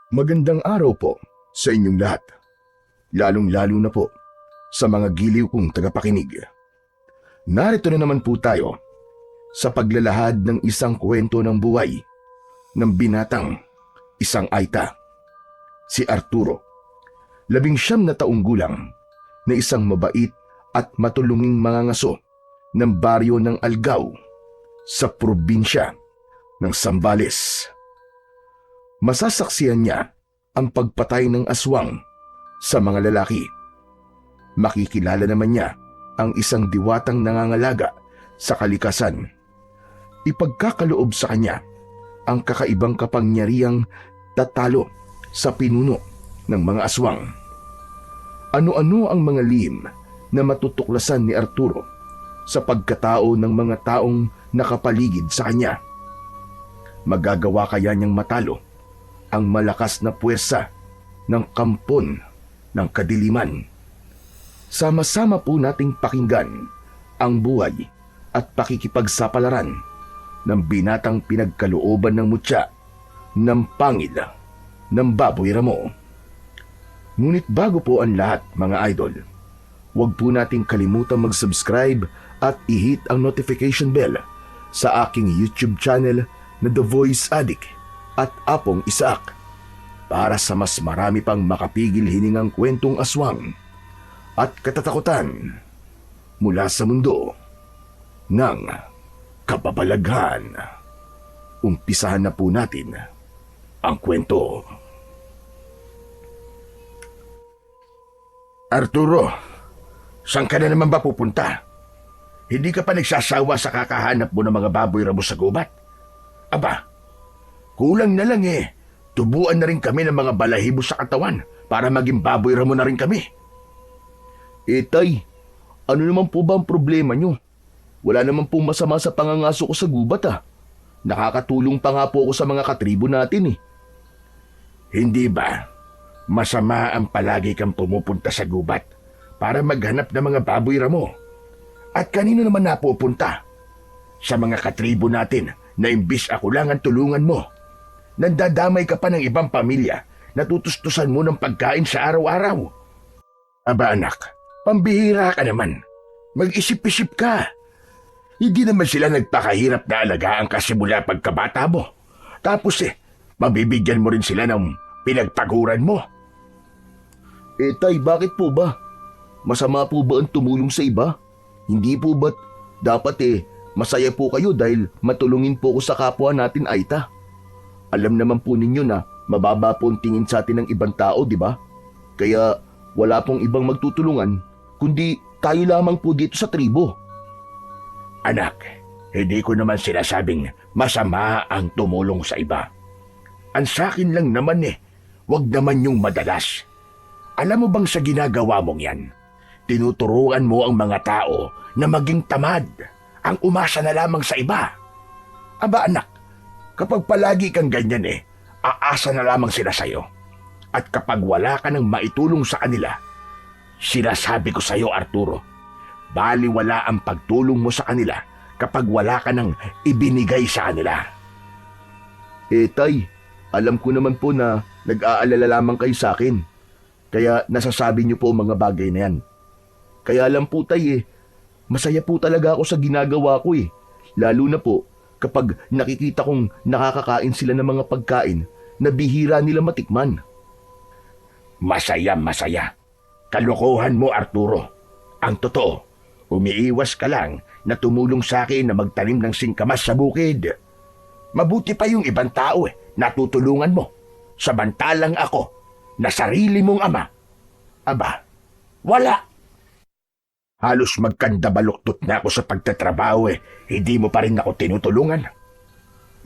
Magandang araw po sa inyong lahat, lalong-lalo na po sa mga giliw kong tagapakinig. Narito na naman po tayo sa paglalahad ng isang kwento ng buhay ng binatang isang Aita, si Arturo, 19 na taong gulang na isang mabait at matulunging mangangaso ng baryo ng Algao sa probinsya ng Zambales. Masasaksihan niya ang pagpatay ng aswang sa mga lalaki. Makikilala naman niya ang isang diwatang nangangalaga sa kalikasan. Ipagkakaloob sa kanya ang kakaibang kapangyarihang tatalo sa pinuno ng mga aswang. Ano-ano ang mga lihim na matutuklasan ni Arturo sa pagkatao ng mga taong nakapaligid sa kanya? Magagawa kaya niyang matalo ang malakas na puwersa ng kampon ng kadiliman? Sama-sama po nating pakinggan ang buhay at pakikipagsapalaran ng binatang pinagkalooban ng mutya ng pangil ng Baboy Ramo. Ngunit bago po ang lahat, mga idol, huwag po nating kalimutang mag-subscribe at i-hit ang notification bell sa aking YouTube channel na The Voice Addict at Apong Isaac para sa mas marami pang makapigil hiningang kwentong aswang at katatakutan mula sa mundo ng kababalaghan. Umpisahan na po natin ang kwento. Arturo, saan ka na naman ba pupunta? Hindi ka pa nagsasawa sa kakahanap mo ng mga baboy ramo sa gubat? Aba, kulang na lang tubuan na rin kami ng mga balahibo sa katawan para maging baboy ramo na rin kami. Tay, ano naman po ba ang problema nyo? Wala naman pong masama sa pangangaso ko sa gubat Nakakatulong pa nga po ako sa mga katribo natin Hindi ba masama ang palagi kang pumupunta sa gubat para maghanap ng mga baboy ramo? At kanino naman napupunta? Sa mga katribo natin na imbis ako lang ang tulungan mo. Nandadamay ka pa ng ibang pamilya na tutustusan mo ng pagkain sa araw-araw. Aba anak, pambihira ka naman. Mag-isip-isip ka. Hindi naman sila nagpakahirap na alagaan ka simula pagkabata mo. Tapos mabibigyan mo rin sila ng pinagpaguran mo. Tay, bakit po ba? Masama po ba ang tumulong sa iba? Hindi po ba't dapat masaya po kayo dahil matulungin po ko sa kapwa natin, Aita? Alam naman po ninyo na mababa po ang tingin sa atin ng ibang tao, di ba? Kaya wala pong ibang magtutulungan kundi tayo lamang po dito sa tribo. Anak, hindi ko naman sinasabing masama ang tumulong sa iba. Ang sakin lang naman wag naman yung madalas. Alam mo bang sa ginagawa mong yan, tinuturuan mo ang mga tao na maging tamad, ang umasa na lamang sa iba. Aba anak, kapag palagi kang ganyan aasa na lamang sila sa'yo. At kapag wala ka nang maitulong sa kanila, sinasabi ko sa'yo Arturo, baliwala ang pagtulong mo sa kanila kapag wala ka nang ibinigay sa kanila. Tay, alam ko naman po na nag-aalala lamang kayo sa akin. Kaya nasasabi niyo po ang mga bagay na yan. Kaya lang po tay masaya po talaga ako sa ginagawa ko Lalo na po kapag nakikita kong nakakakain sila ng mga pagkain na bihira nila matikman. Masaya. Kalokohan mo Arturo. Ang totoo, umiiwas ka lang na tumulong sa akin na magtanim ng singkamas sa bukid. Mabuti pa yung ibang tao natutulungan mo. Samantalang ako, na sarili mong ama. Aba, wala. Halos magkandabaluktot na ako sa pagtatrabaho hindi mo pa rin ako tinutulungan.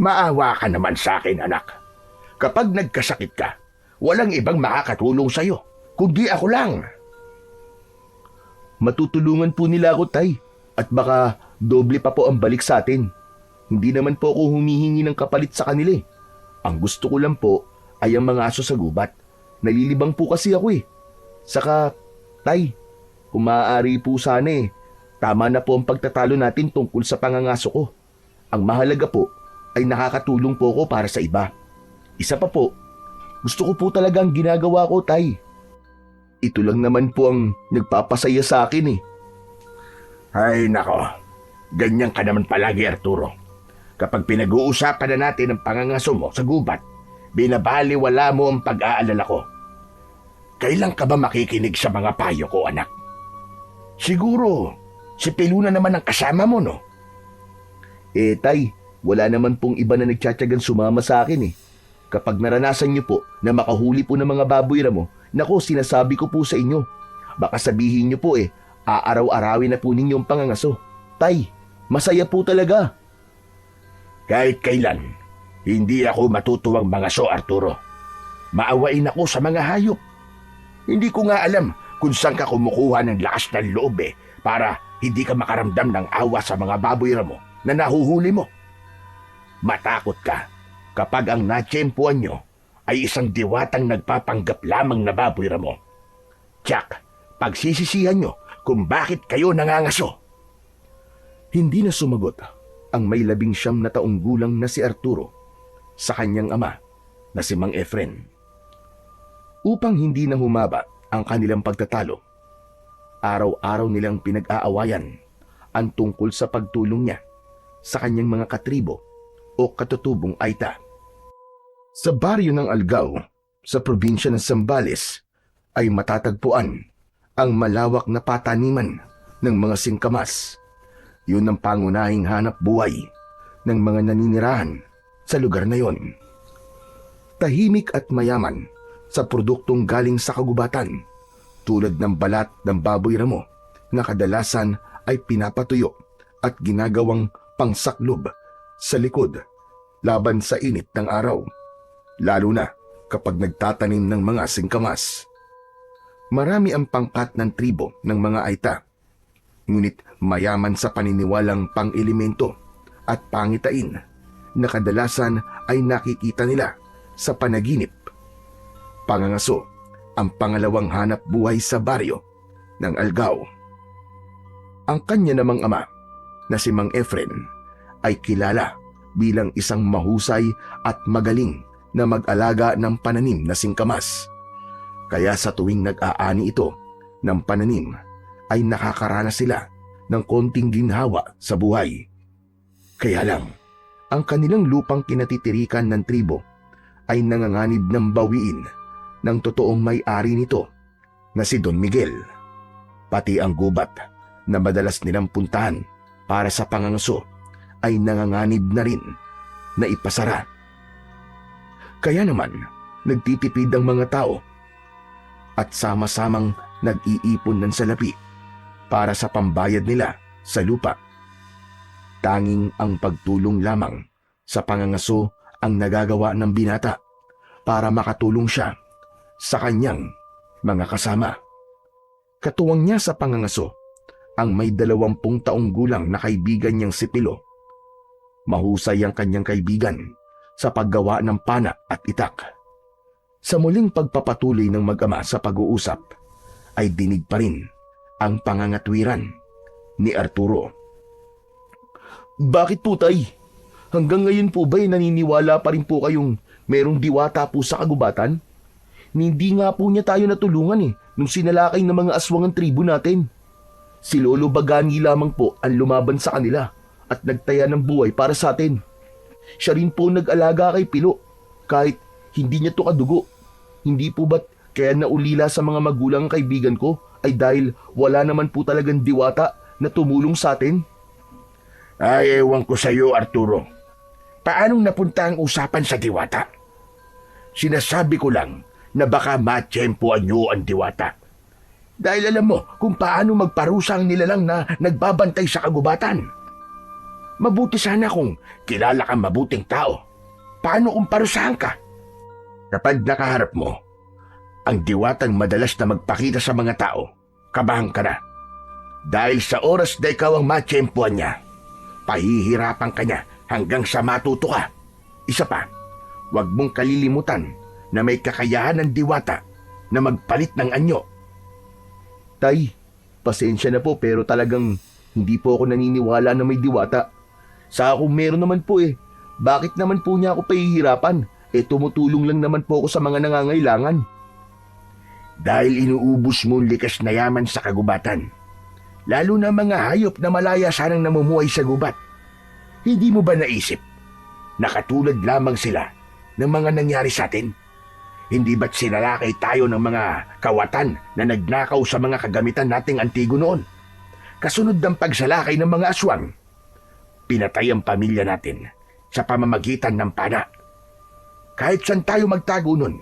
Maawa ka naman sa akin, anak. Kapag nagkasakit ka, walang ibang makakatulong sa'yo, kundi ako lang. Matutulungan po nila ako, tay. At baka doble pa po ang balik sa atin. Hindi naman po ako humihingi ng kapalit sa kanila Ang gusto ko lang po ay ang mga aso sa gubat. Nalilibang po kasi ako Saka, tay, kung maaari po sana tama na po ang pagtatalo natin tungkol sa pangangaso ko. Ang mahalaga po ay nakakatulong po ako para sa iba. Isa pa po, Gusto ko po talaga ang ginagawa ko, Tay. Ito lang naman po ang nagpapasaya sa akin eh. Ay nako, ganyan ka naman palagi Arturo. Kapag pinag-uusapan na natin ang pangangaso mo sa gubat, binabaliwala mo ang pag-aalala ko. Kailan ka ba makikinig sa mga payo ko, anak? Siguro, si Piluna naman ang kasama mo, no? Tay, wala naman pong iba na nagtsatsagang sumama sa akin eh. Kapag naranasan niyo po na makahuli po ng mga baboy ramo, nako, sinasabi ko po sa inyo. Baka sabihin niyo po aaraw-arawin na po ninyong pangangaso. Tay, masaya po talaga. Kahit kailan, hindi ako matutuwang mangaso, Arturo. Maawain ako sa mga hayop. Hindi ko nga alam kung saan ka kumukuha ng lakas ng loob para hindi ka makaramdam ng awa sa mga baboy ramo na nahuhuli mo. Matakot ka kapag ang natsyempuan nyo ay isang diwatang nagpapanggap lamang na baboy ramo. Tiyak, pagsisisihan nyo kung bakit kayo nangangaso. Hindi na sumagot ang may 19 na taong gulang na si Arturo sa kanyang ama na si Mang Efren. Upang hindi na humaba ang kanilang pagtatalo, araw-araw nilang pinag-aawayan ang tungkol sa pagtulong niya sa kanyang mga katribo o katutubong Aita. Sa baryo ng Algao, sa probinsya ng Zambales, ay matatagpuan ang malawak na pataniman ng mga singkamas. Yun ang pangunahing hanap buhay ng mga naninirahan sa lugar na yon. Tahimik at mayaman sa produktong galing sa kagubatan, tulad ng balat ng baboy ramo na kadalasan ay pinapatuyo at ginagawang pangsaklob sa likod laban sa init ng araw, lalo na kapag nagtatanim ng mga singkamas. Marami ang pangkat ng tribo ng mga Aita, ngunit mayaman sa paniniwalang pang-elemento at pangitain na kadalasan ay nakikita nila sa panaginip. Pangangaso ang pangalawang hanap buhay sa baryo ng Algao. Ang kanya namang ama na si Mang Efren ay kilala bilang isang mahusay at magaling na mag-alaga ng pananim na singkamas. Kaya sa tuwing nag-aani ito ng pananim ay nakakaranas sila ng konting ginhawa sa buhay. Kaya lang, ang kanilang lupang kinatitirikan ng tribo ay nanganganib ng bawiin ng totoong may-ari nito na si Don Miguel. Pati ang gubat na madalas nilang puntahan para sa pangangaso ay nanganganib na rin na ipasara. Kaya naman, nagtitipid ang mga tao at sama-samang nag-iipon ng salapi para sa pambayad nila sa lupa. Tanging ang pagtulong lamang sa pangangaso ang nagagawa ng binata para makatulong siya sa kanyang mga kasama. Katuwang niya sa pangangaso ang may 20 taong gulang na kaibigan niyang si Pilo. Mahusay ang kanyang kaibigan sa paggawa ng pana at itak. Sa muling pagpapatuloy ng mag-ama sa pag-uusap, ay dinig pa rin ang pangangatwiran ni Arturo. Bakit po, Tay? Hanggang ngayon po ba'y naniniwala pa rin po kayong merong diwata po sa kagubatan? Hindi nga po niya tayo natulungan nung sinalakay ng mga aswangang tribo natin. Si Lolo Bagani lamang po ang lumaban sa kanila at nagtaya ng buhay para sa atin. Siya rin po nag-alaga kay Pilo kahit hindi niya to kadugo. Hindi po ba't kaya naulila sa mga magulang ang kaibigan ko ay dahil wala naman po talagang diwata na tumulong sa atin? Ay, ewan ko sa iyo, Arturo. Paanong napunta ang usapan sa diwata? Sinasabi ko lang na baka matsyempoan niyo ang diwata. Dahil alam mo kung paano magparusa ang nilalang na nagbabantay sa kagubatan. Mabuti sana kung kilala kang mabuting tao. Paano kung parusahan ka? Kapag nakaharap mo, ang diwatang madalas na magpakita sa mga tao, kabahan ka na. Dahil sa oras na ikaw ang matsyempoan niya, pahihirapan ka niya hanggang sa matuto ka. Isa pa, huwag mong kalilimutan na may kakayahan ng diwata na magpalit ng anyo. Tay, pasensya na po pero talagang hindi po ako naniniwala na may diwata. Sa kung meron naman po bakit naman po niya ako pahihirapan tumutulong lang naman po ako sa mga nangangailangan. Dahil inuubos mo ang likas na yaman sa kagubatan. Lalo na mga hayop na malaya sanang namumuhay sa gubat. Hindi mo ba naisip na katulad lamang sila ng mga nangyari sa atin? Hindi ba't sinalakay tayo ng mga kawatan na nagnakaw sa mga kagamitan nating antigo noon? Kasunod ng pagsalakay ng mga aswang, pinatay ang pamilya natin sa pamamagitan ng pana. Kahit saan tayo magtago nun,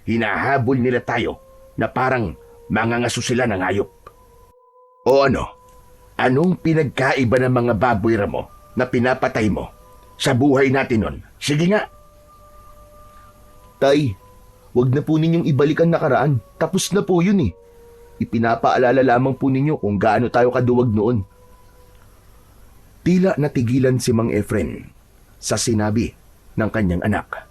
hinahabol nila tayo na parang mangangaso sila ng hayop. O ano? Anong pinagkaiba ng mga baboy ramo na pinapatay mo sa buhay natin nun? Sige nga. Tay, wag na po ninyong ibalik ang nakaraan. Tapos na po yun eh. Ipinapaalala lamang po ninyo kung gaano tayo kaduwag noon. Tila natigilan si Mang Efren sa sinabi ng kanyang anak,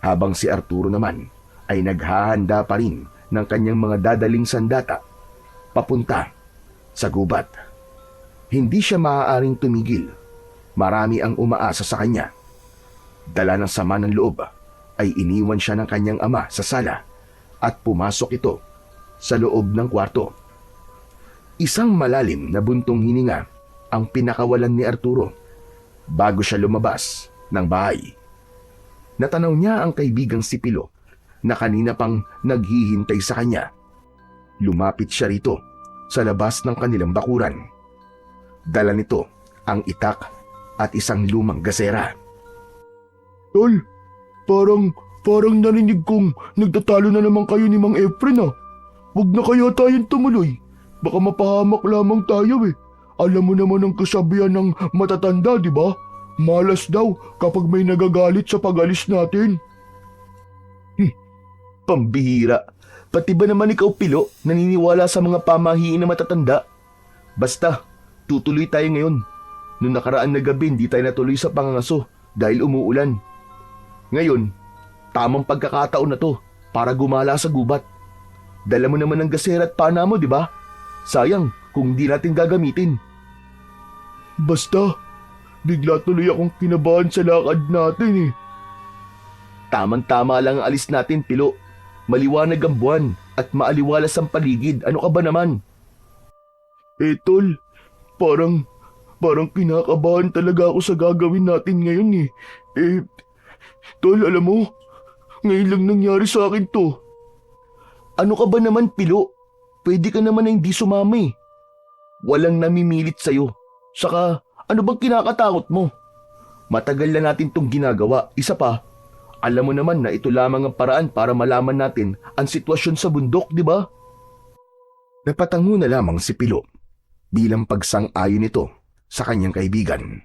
habang si Arturo naman ay naghahanda pa rin ng kanyang mga dadaling sandata papunta sa gubat. Hindi siya maaaring tumigil. Marami ang umaasa sa kanya. Dala ng sama ng loob ay iniwan siya ng kanyang ama sa sala at pumasok ito sa loob ng kwarto. Isang malalim na buntong hininga ang pinakawalan ni Arturo bago siya lumabas ng bahay. Natanaw niya ang kaibigang si Pilo na kanina pang naghihintay sa kanya. Lumapit siya rito sa labas ng kanilang bakuran. Dala nito ang itak at isang lumang gasera. Tol, parang narinig kong nagtatalo na naman kayo ni Mang Efren ah. Huwag na kaya tayong tumuloy. Baka mapahamak lamang tayo eh. Alam mo naman ang kasabihan ng matatanda, di ba? Malas daw kapag may nagagalit sa pag-alis natin. Pambihira. Pati ba naman ikaw, Pilo, naniniwala sa mga pamahiin na matatanda? Basta, tutuloy tayo ngayon. Noong nakaraan na gabi, hindi tayo natuloy sa pangangaso dahil umuulan. Ngayon, tamang pagkakataon na to para gumala sa gubat. Dala mo naman ng gasera at pana mo, di ba? Sayang kung hindi natin gagamitin. Basta, bigla tuloy akong kinabahan sa lakad natin eh. Tamang-tama lang ang alis natin, Pilo. Maliwanag ang buwan at maaliwalas ang paligid. Ano ka ba naman? Tol, parang kinakabahan talaga ako sa gagawin natin ngayon eh. Tol, alam mo, ngayon lang nangyari sa akin to. Ano ka ba naman, Pilo? Pwede ka naman na hindi sumama eh. Walang namimilit sa'yo. Saka, ano bang kinakatakot mo? Matagal na natin tong ginagawa. Isa pa, alam mo naman na ito lamang ang paraan para malaman natin ang sitwasyon sa bundok, di ba? Napatango na lamang si Pilo bilang pagsang-ayon nito sa kanyang kaibigan.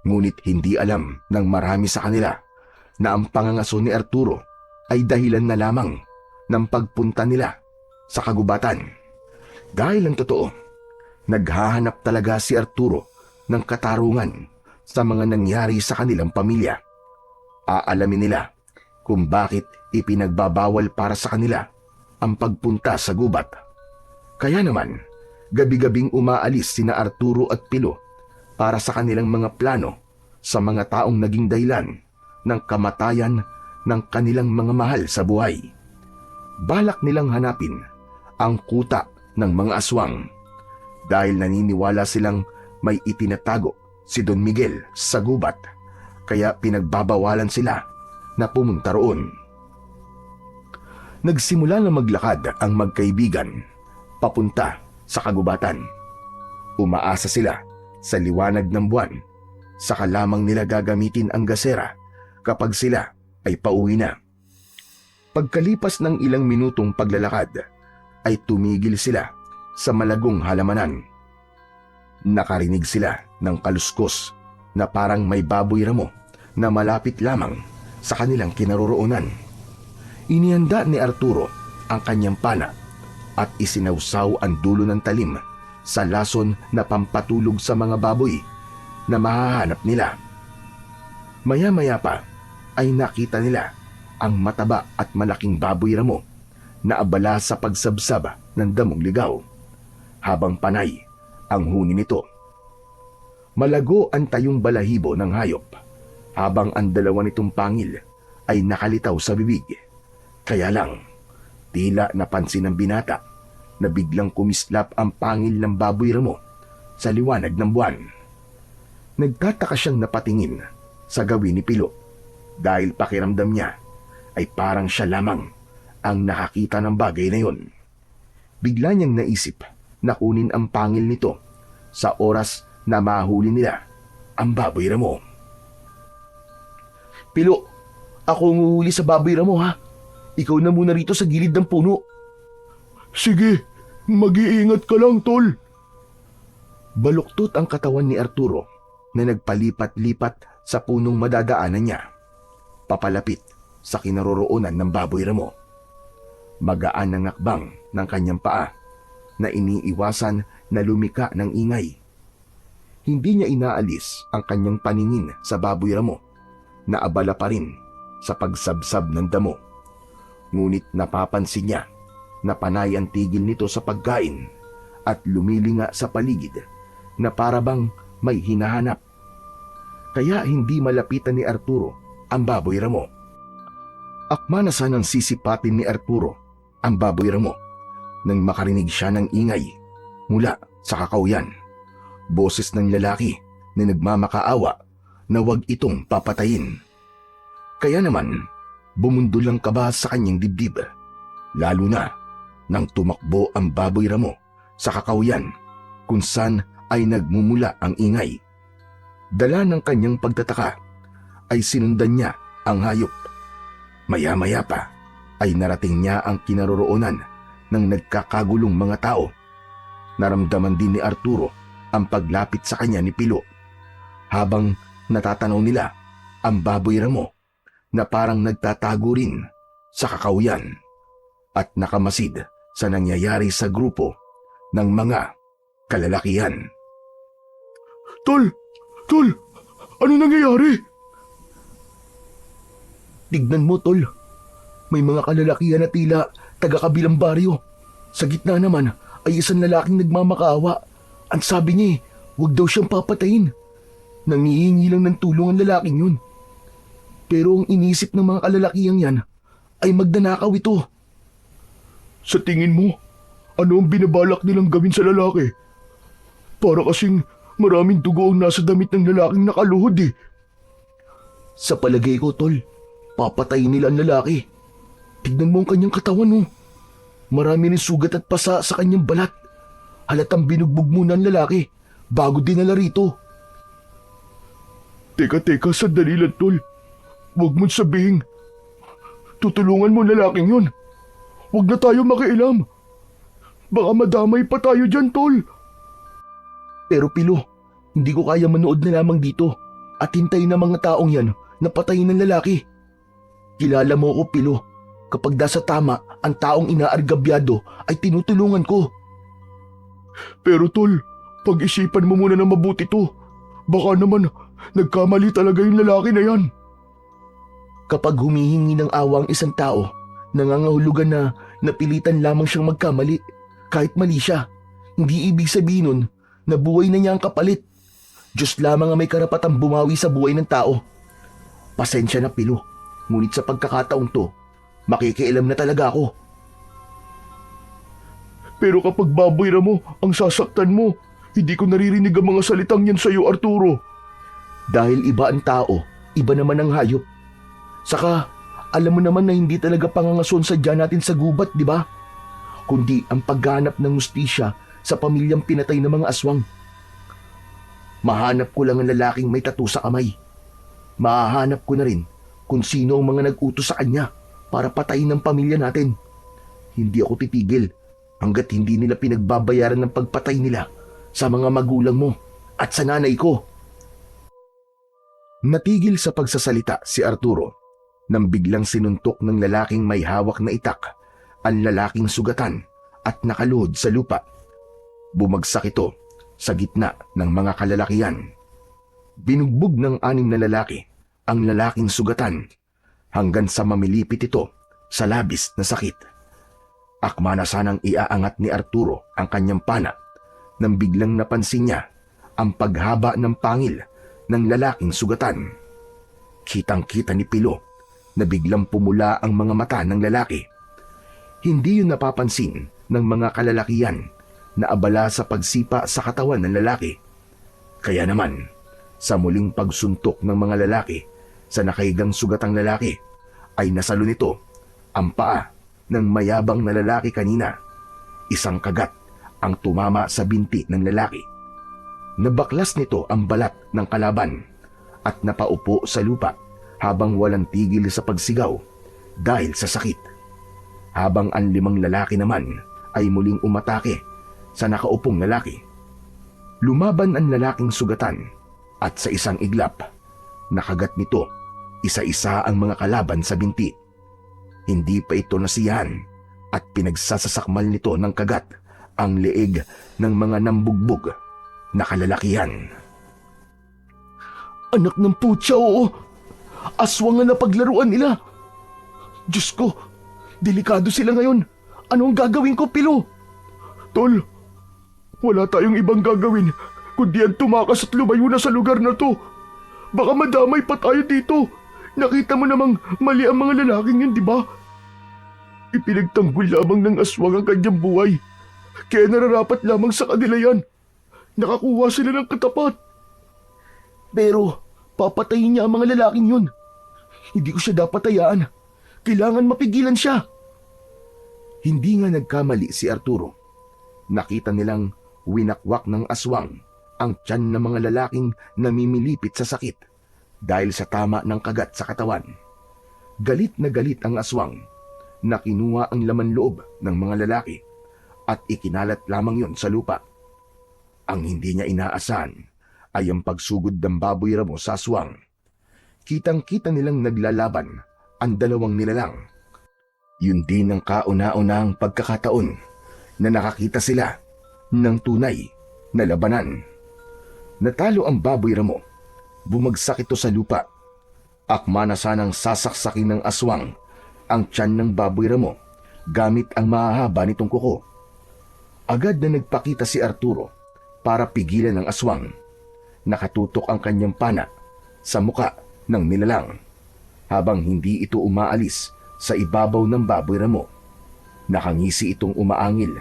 Ngunit hindi alam ng marami sa kanila na ang pangangaso ni Arturo ay dahilan na lamang ng pagpunta nila sa kagubatan. Dahil ang totoo, naghahanap talaga si Arturo ng katarungan sa mga nangyari sa kanilang pamilya. Aalamin nila kung bakit ipinagbabawal para sa kanila ang pagpunta sa gubat. Kaya naman, gabi-gabing umaalis sina Arturo at Pilo para sa kanilang mga plano sa mga taong naging dahilan ng kamatayan ng kanilang mga mahal sa buhay. Balak nilang hanapin ang kuta ng mga aswang dahil naniniwala silang may itinatago si Don Miguel sa gubat. Kaya pinagbabawalan sila na pumunta roon. Nagsimula na maglakad ang magkaibigan papunta sa kagubatan. Umaasa sila sa liwanag ng buwan, saka lamang nila gagamitin ang gasera kapag sila ay pauwi na. Pagkalipas ng ilang minutong paglalakad, ay tumigil sila sa malagong halamanan. Nakarinig sila ng kaluskos na parang may baboy ramo na malapit lamang sa kanilang kinaroroonan. Inihanda ni Arturo ang kanyang pana at isinawsaw ang dulo ng talim sa lason na pampatulog sa mga baboy na mahahanap nila. Maya-maya pa ay nakita nila ang mataba at malaking baboy ramo na abala sa pagsabsab ng damong ligaw, habang panay ang huni nito. Malago ang tayong balahibo ng hayop, habang ang dalawa nitong pangil ay nakalitaw sa bibig. Kaya lang, tila napansin ng binata na biglang kumislap ang pangil ng baboy ramo sa liwanag ng buwan. Nagtataka siyang napatingin sa gawin ni Pilo dahil pakiramdam niya ay parang siya lamang ang nakakita ng bagay na yon. Bigla niyang naisip na kunin ang pangil nito sa oras na mahuli nila ang baboy ramo. Pilo, ako ang uhuli sa baboy ramo ha. Ikaw na muna rito sa gilid ng puno. Sige, mag-iingat ka lang, tol. Baluktot ang katawan ni Arturo na nagpalipat-lipat sa punong madadaanan niya, papalapit sa kinaroroonan ng baboy ramo. Magaan ang akbang ng kanyang paa na iniiwasan na lumika ng ingay. Hindi niya inaalis ang kanyang paningin sa baboy ramo na abala pa rin sa pagsabsab ng damo. Ngunit napapansin niya na panay ang tigil nito sa pagkain at lumilinga sa paligid na parabang may hinahanap. Kaya hindi malapitan ni Arturo ang baboy ramo. Akma na sanang sisipatin ni Arturo ang baboy ramo nang makarinig siya ng ingay mula sa kakawyan. Boses ng lalaki na nagmamakaawa na wag itong papatayin. Kaya naman, bumundol ang kaba sa kanyang dibdib, lalo na nang tumakbo ang baboy ramo sa kakawyan kung saan ay nagmumula ang ingay. Dala ng kanyang pagtataka ay sinundan niya ang hayop. Maya-maya pa ay narating niya ang kinaroroonan ng nagkakagulong mga tao. Naramdaman din ni Arturo ang paglapit sa kanya ni Pilo habang natatanaw nila ang baboy ramo na parang nagtatago rin sa kakawyan at nakamasid sa nangyayari sa grupo ng mga kalalakihan. Tol, ano nangyayari? Tignan mo, tol. May mga kalalakihan na tila taga-kabilang baryo. Sa gitna naman ay isang lalaking nagmamakaawa. Ang sabi niya huwag daw siyang papatayin. Nangihingi lang ng tulong ang lalaking yun. Pero ang inisip ng mga kalalakihang yan ay magnanakaw ito. Sa tingin mo, ano ang binabalak nilang gawin sa lalaki? Para kasing maraming dugo ang nasa damit ng lalaking nakaluhod eh. Sa palagay ko, tol, papatayin nila ang lalaki. Tignan mo ang kanyang katawan, oh. Marami rin sugat at pasa sa kanyang balat. Halatang binugbog muna ang lalaki bago dinala rito. Teka, sandali lang, tol. Huwag mong sabihin. Tutulungan mo ang lalaking yun. Huwag na tayo makialam. Baka madamay pa tayo dyan, tol. Pero Pilo, hindi ko kaya manood na lamang dito at hintayin ng mga taong yan na patayin ng lalaki. Kilala mo ko, Pilo. Kapag nasa tama, ang taong inaargabyado ay tinutulungan ko. Pero tol, pag-isipan mo muna na mabuti to. Baka naman nagkamali talaga yung lalaki na yan. Kapag humihingi ng awa ang isang tao, nangangahulugan na napilitan lamang siyang magkamali. Kahit mali siya, hindi ibig sabihin nun na buhay na niya ang kapalit. Diyos lamang ang may karapatang bumawi sa buhay ng tao. Pasensya na, Pilo, ngunit sa pagkakataong to, makikialam na talaga ako. Pero kapag baboy ramo ang sasaktan mo, hindi ko naririnig ang mga salitang yan sa'yo, Arturo. Dahil iba ang tao, iba naman ang hayop. Saka, alam mo naman na hindi talaga pangangason sadya natin sa gubat, di ba? Kundi ang paghanap ng hustisya sa pamilyang pinatay ng mga aswang. Mahanap ko lang ang lalaking may tattoo sa kamay. Mahahanap ko na rin kung sino ang mga nag-utos sa kanya para patayin ang pamilya natin. Hindi ako titigil hanggat hindi nila pinagbabayaran ng pagpatay nila sa mga magulang mo at sa nanay ko. Natigil sa pagsasalita si Arturo nang biglang sinuntok ng lalaking may hawak na itak ang lalaking sugatan at nakaluhod sa lupa. Bumagsak ito sa gitna ng mga kalalakihan. Binugbog ng 6 na lalaki ang lalaking sugatan hanggang sa mamilipit ito sa labis na sakit. Akma na sanang iaangat ni Arturo ang kanyang pana nang biglang napansin niya ang paghaba ng pangil ng lalaking sugatan. Kitang-kita ni Pilo na biglang pumula ang mga mata ng lalaki. Hindi yun napapansin ng mga kalalakihan na abala sa pagsipa sa katawan ng lalaki. Kaya naman, sa muling pagsuntok ng mga lalaki sa nakahigang sugatang lalaki, ay nasalo nito ang paa ng mayabang na lalaki kanina. Isang kagat ang tumama sa binti ng lalaki. Nabaklas nito ang balat ng kalaban at napaupo sa lupa habang walang tigil sa pagsigaw dahil sa sakit. Habang ang 5 lalaki naman ay muling umatake sa nakaupong lalaki. Lumaban ang lalaking sugatan at sa isang iglap, nakagat nito isa-isa ang mga kalaban sa binti. Hindi pa ito nasiyahan at pinagsasasakmal nito ng kagat ang leeg ng mga nambugbog na kalalakihan. Anak ng putya, oo. Aswang nga na paglaruan nila. Diyos ko, delikado sila ngayon. Anong gagawin ko, Pilo? Tol, wala tayong ibang gagawin kundi ang tumakas at lumayo na sa lugar na to. Baka madamay pa tayo dito. Nakita mo namang mali ang mga lalaking yun, di ba? Ipinagtanggol lamang ng aswang ang kanyang buhay. Kaya nararapat lamang sa kanila yan. Nakakuha sila ng katapat. Pero papatayin niya ang mga lalaking yun. Hindi ko siya dapat hayaan. Kailangan mapigilan siya. Hindi nga nagkamali si Arturo. Nakita nilang winakwak ng aswang ang tiyan ng mga lalaking namimilipit sa sakit dahil sa tama ng kagat sa katawan. Galit na galit ang aswang na kinuha ang laman loob ng mga lalaki at ikinalat lamang yon sa lupa. Ang hindi niya inaasahan ay ang pagsugod ng baboy ramo sa aswang. Kitang-kita nilang naglalaban ang 2 nilalang. Yun din ang kauna-unahang pagkakataon na nakakita sila ng tunay na labanan. Natalo ang baboy ramo. Bumagsak ito sa lupa. Akma na sanang sasaksakin ng aswang ang tiyan ng baboy ramo gamit ang mahahaba nitong kuko. Agad na nagpakita si Arturo para pigilan ang aswang. Nakatutok ang kanyang pana sa muka ng nilalang habang hindi ito umaalis sa ibabaw ng baboy ramo. Nakangisi itong umaangil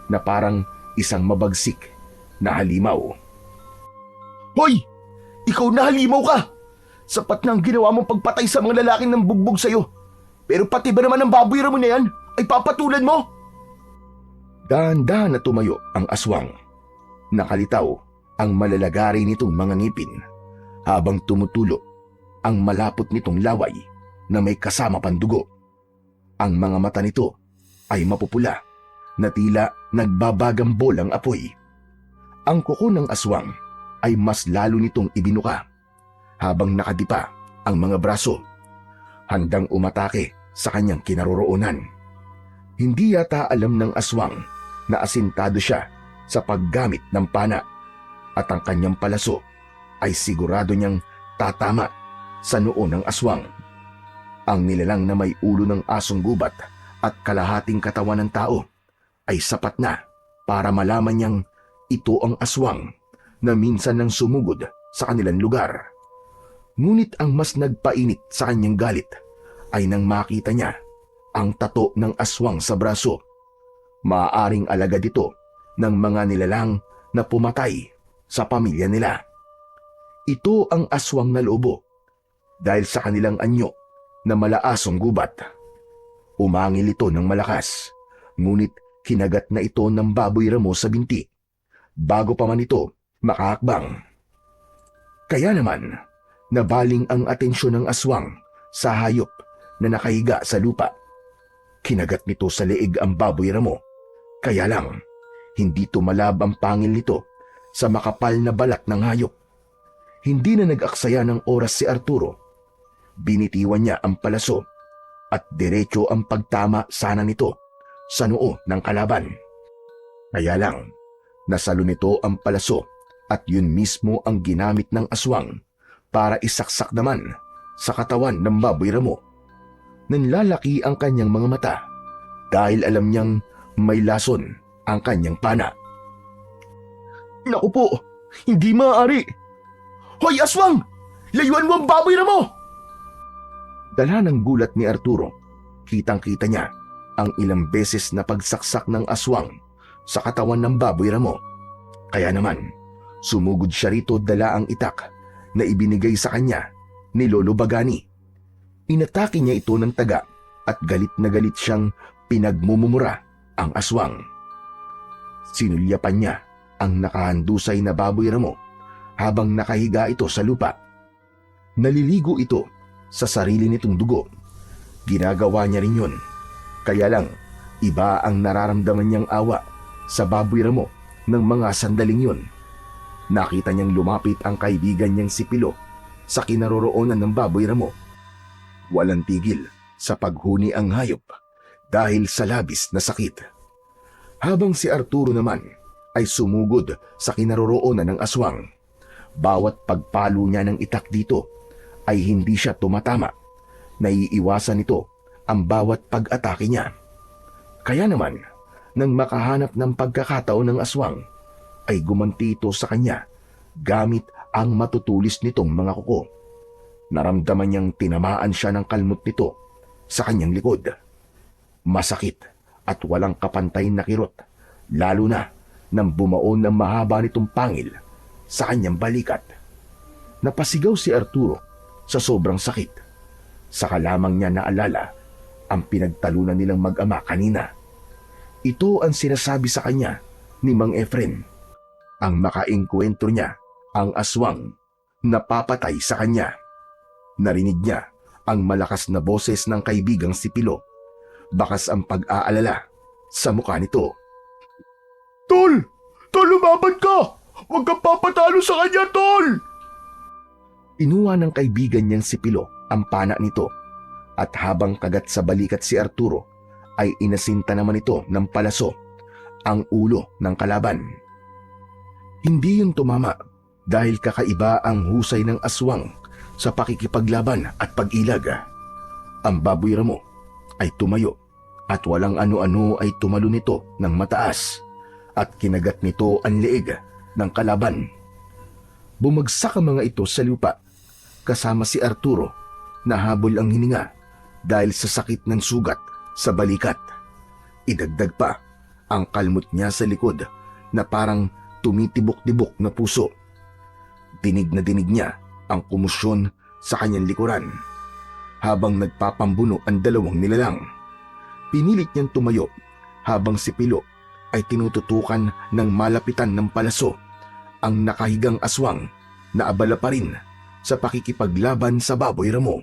na parang isang mabagsik na halimaw. Hoy! Ikaw na halimaw ka! Sapat na ang ginawa mong pagpatay sa mga lalaking ng bugbog sa'yo. Pero pati ba naman ang baboy ramo na yan ay papatulan mo? Dahan-dahan na tumayo ang aswang. Nakalitaw ang malalagari nitong mga ngipin habang tumutulo ang malapot nitong laway na may kasama pang dugo. Ang mga mata nito ay mapupula na tila nagbabagambol ang apoy. Ang kuko ng aswang ay mas lalo nitong ibinuka habang nakadipa ang mga braso, handang umatake sa kanyang kinaroroonan. Hindi yata alam ng aswang na asintado siya sa paggamit ng pana at ang kanyang palaso ay sigurado niyang tatama sa noo ng aswang. Ang nilalang na may ulo ng asong gubat at kalahating katawan ng tao ay sapat na para malaman niyang ito ang aswang na minsan nang sumugod sa kanilang lugar. Ngunit ang mas nagpainit sa kanyang galit ay nang makita niya ang tato ng aswang sa braso. Maaaring alagad ito ng mga nilalang na pumatay sa pamilya nila. Ito ang aswang na lobo dahil sa kanilang anyo na malaasong gubat. Umangil ito ng malakas, ngunit kinagat na ito ng baboy ramo sa binti bago pa man ito makahakbang. Kaya naman, nabaling ang atensyon ng aswang sa hayop na nakahiga sa lupa. Kinagat nito sa leeg ang baboy ramo. Kaya lang, hindi tumalab ang pangil nito sa makapal na balat ng hayop. Hindi na nag-aksaya ng oras si Arturo. Binitiwan niya ang palaso at diretso ang pagtama sana nito sa noo ng kalaban. Kaya lang, nasalo nito ang palaso at yun mismo ang ginamit ng aswang para isaksak naman sa katawan ng baboy ramo. Nanlalaki ang kanyang mga mata dahil alam niyang may lason ang kanyang pana. Naku po, hindi maaari. Hoy aswang! Layuan mo ang baboy ramo! Dala ng gulat ni Arturo, kitang-kita niya ang ilang beses na pagsaksak ng aswang sa katawan ng baboy ramo. Kaya naman, sumugod siya rito dala ang itak na ibinigay sa kanya ni Lolo Bagani. Inatake niya ito ng taga at galit na galit siyang pinagmumumura ang aswang. Sinulyapan niya ang nakahandusay na baboy ramo habang nakahiga ito sa lupa. Naliligo ito sa sarili nitong dugo. Ginagawa niya rin yun. Kaya lang, iba ang nararamdaman niyang awa sa baboy ramo ng mga sandaling yun. Nakita niyang lumapit ang kaibigan niyang si Pilo sa kinaroroonan ng baboy ramo. Walang tigil sa paghuni ang hayop dahil sa labis na sakit. Habang si Arturo naman ay sumugod sa kinaroroonan ng aswang. Bawat pagpalo niya ng itak dito ay hindi siya tumatama. Naiiwasan nito ang bawat pag-atake niya. Kaya naman, nang makahanap ng pagkakataon ng aswang, ay gumanti ito sa kanya gamit ang matutulis nitong mga kuko. Naramdaman niyang tinamaan siya ng kalmot nito sa kanyang likod. Masakit at walang kapantay na kirot, lalo na nang bumaon ng mahaba nitong pangil sa kanyang balikat. Napasigaw si Arturo sa sobrang sakit. Saka lamang niya naalala ang pinagtalunan nilang mag-ama kanina. Ito ang sinasabi sa kanya ni Mang Efren. Ang makaengkwentro niya ang aswang na papatay sa kanya. Narinig niya ang malakas na boses ng kaibigang si Pilo. Bakas ang pag-aalala sa mukha nito. Tol! Tol, lumaban ka! Huwag kang papatalo sa kanya, Tol! Inuha ng kaibigan niyang si Pilo ang pana nito at habang kagat sa balikat si Arturo ay inasinta naman ito ng palaso ang ulo ng kalaban. Hindi yun tumama dahil kakaiba ang husay ng aswang sa pakikipaglaban at pag-ilag. Ang baboy ramo ay tumayo at walang ano-ano ay tumalo nito ng mataas at kinagat nito ang leeg ng kalaban. Bumagsak ang mga ito sa lupa kasama si Arturo na habol ang hininga dahil sa sakit ng sugat sa balikat. Idagdag pa ang kalmot niya sa likod na parang tumitibok-tibok na puso. Dinig na dinig niya ang kumusyon sa kanyang likuran. Habang nagpapambuno ang dalawang nilalang, pinilit niyang tumayo habang si Pilo ay tinututukan ng malapitan ng palaso ang nakahigang aswang na abala pa rin sa pakikipaglaban sa baboy ramo.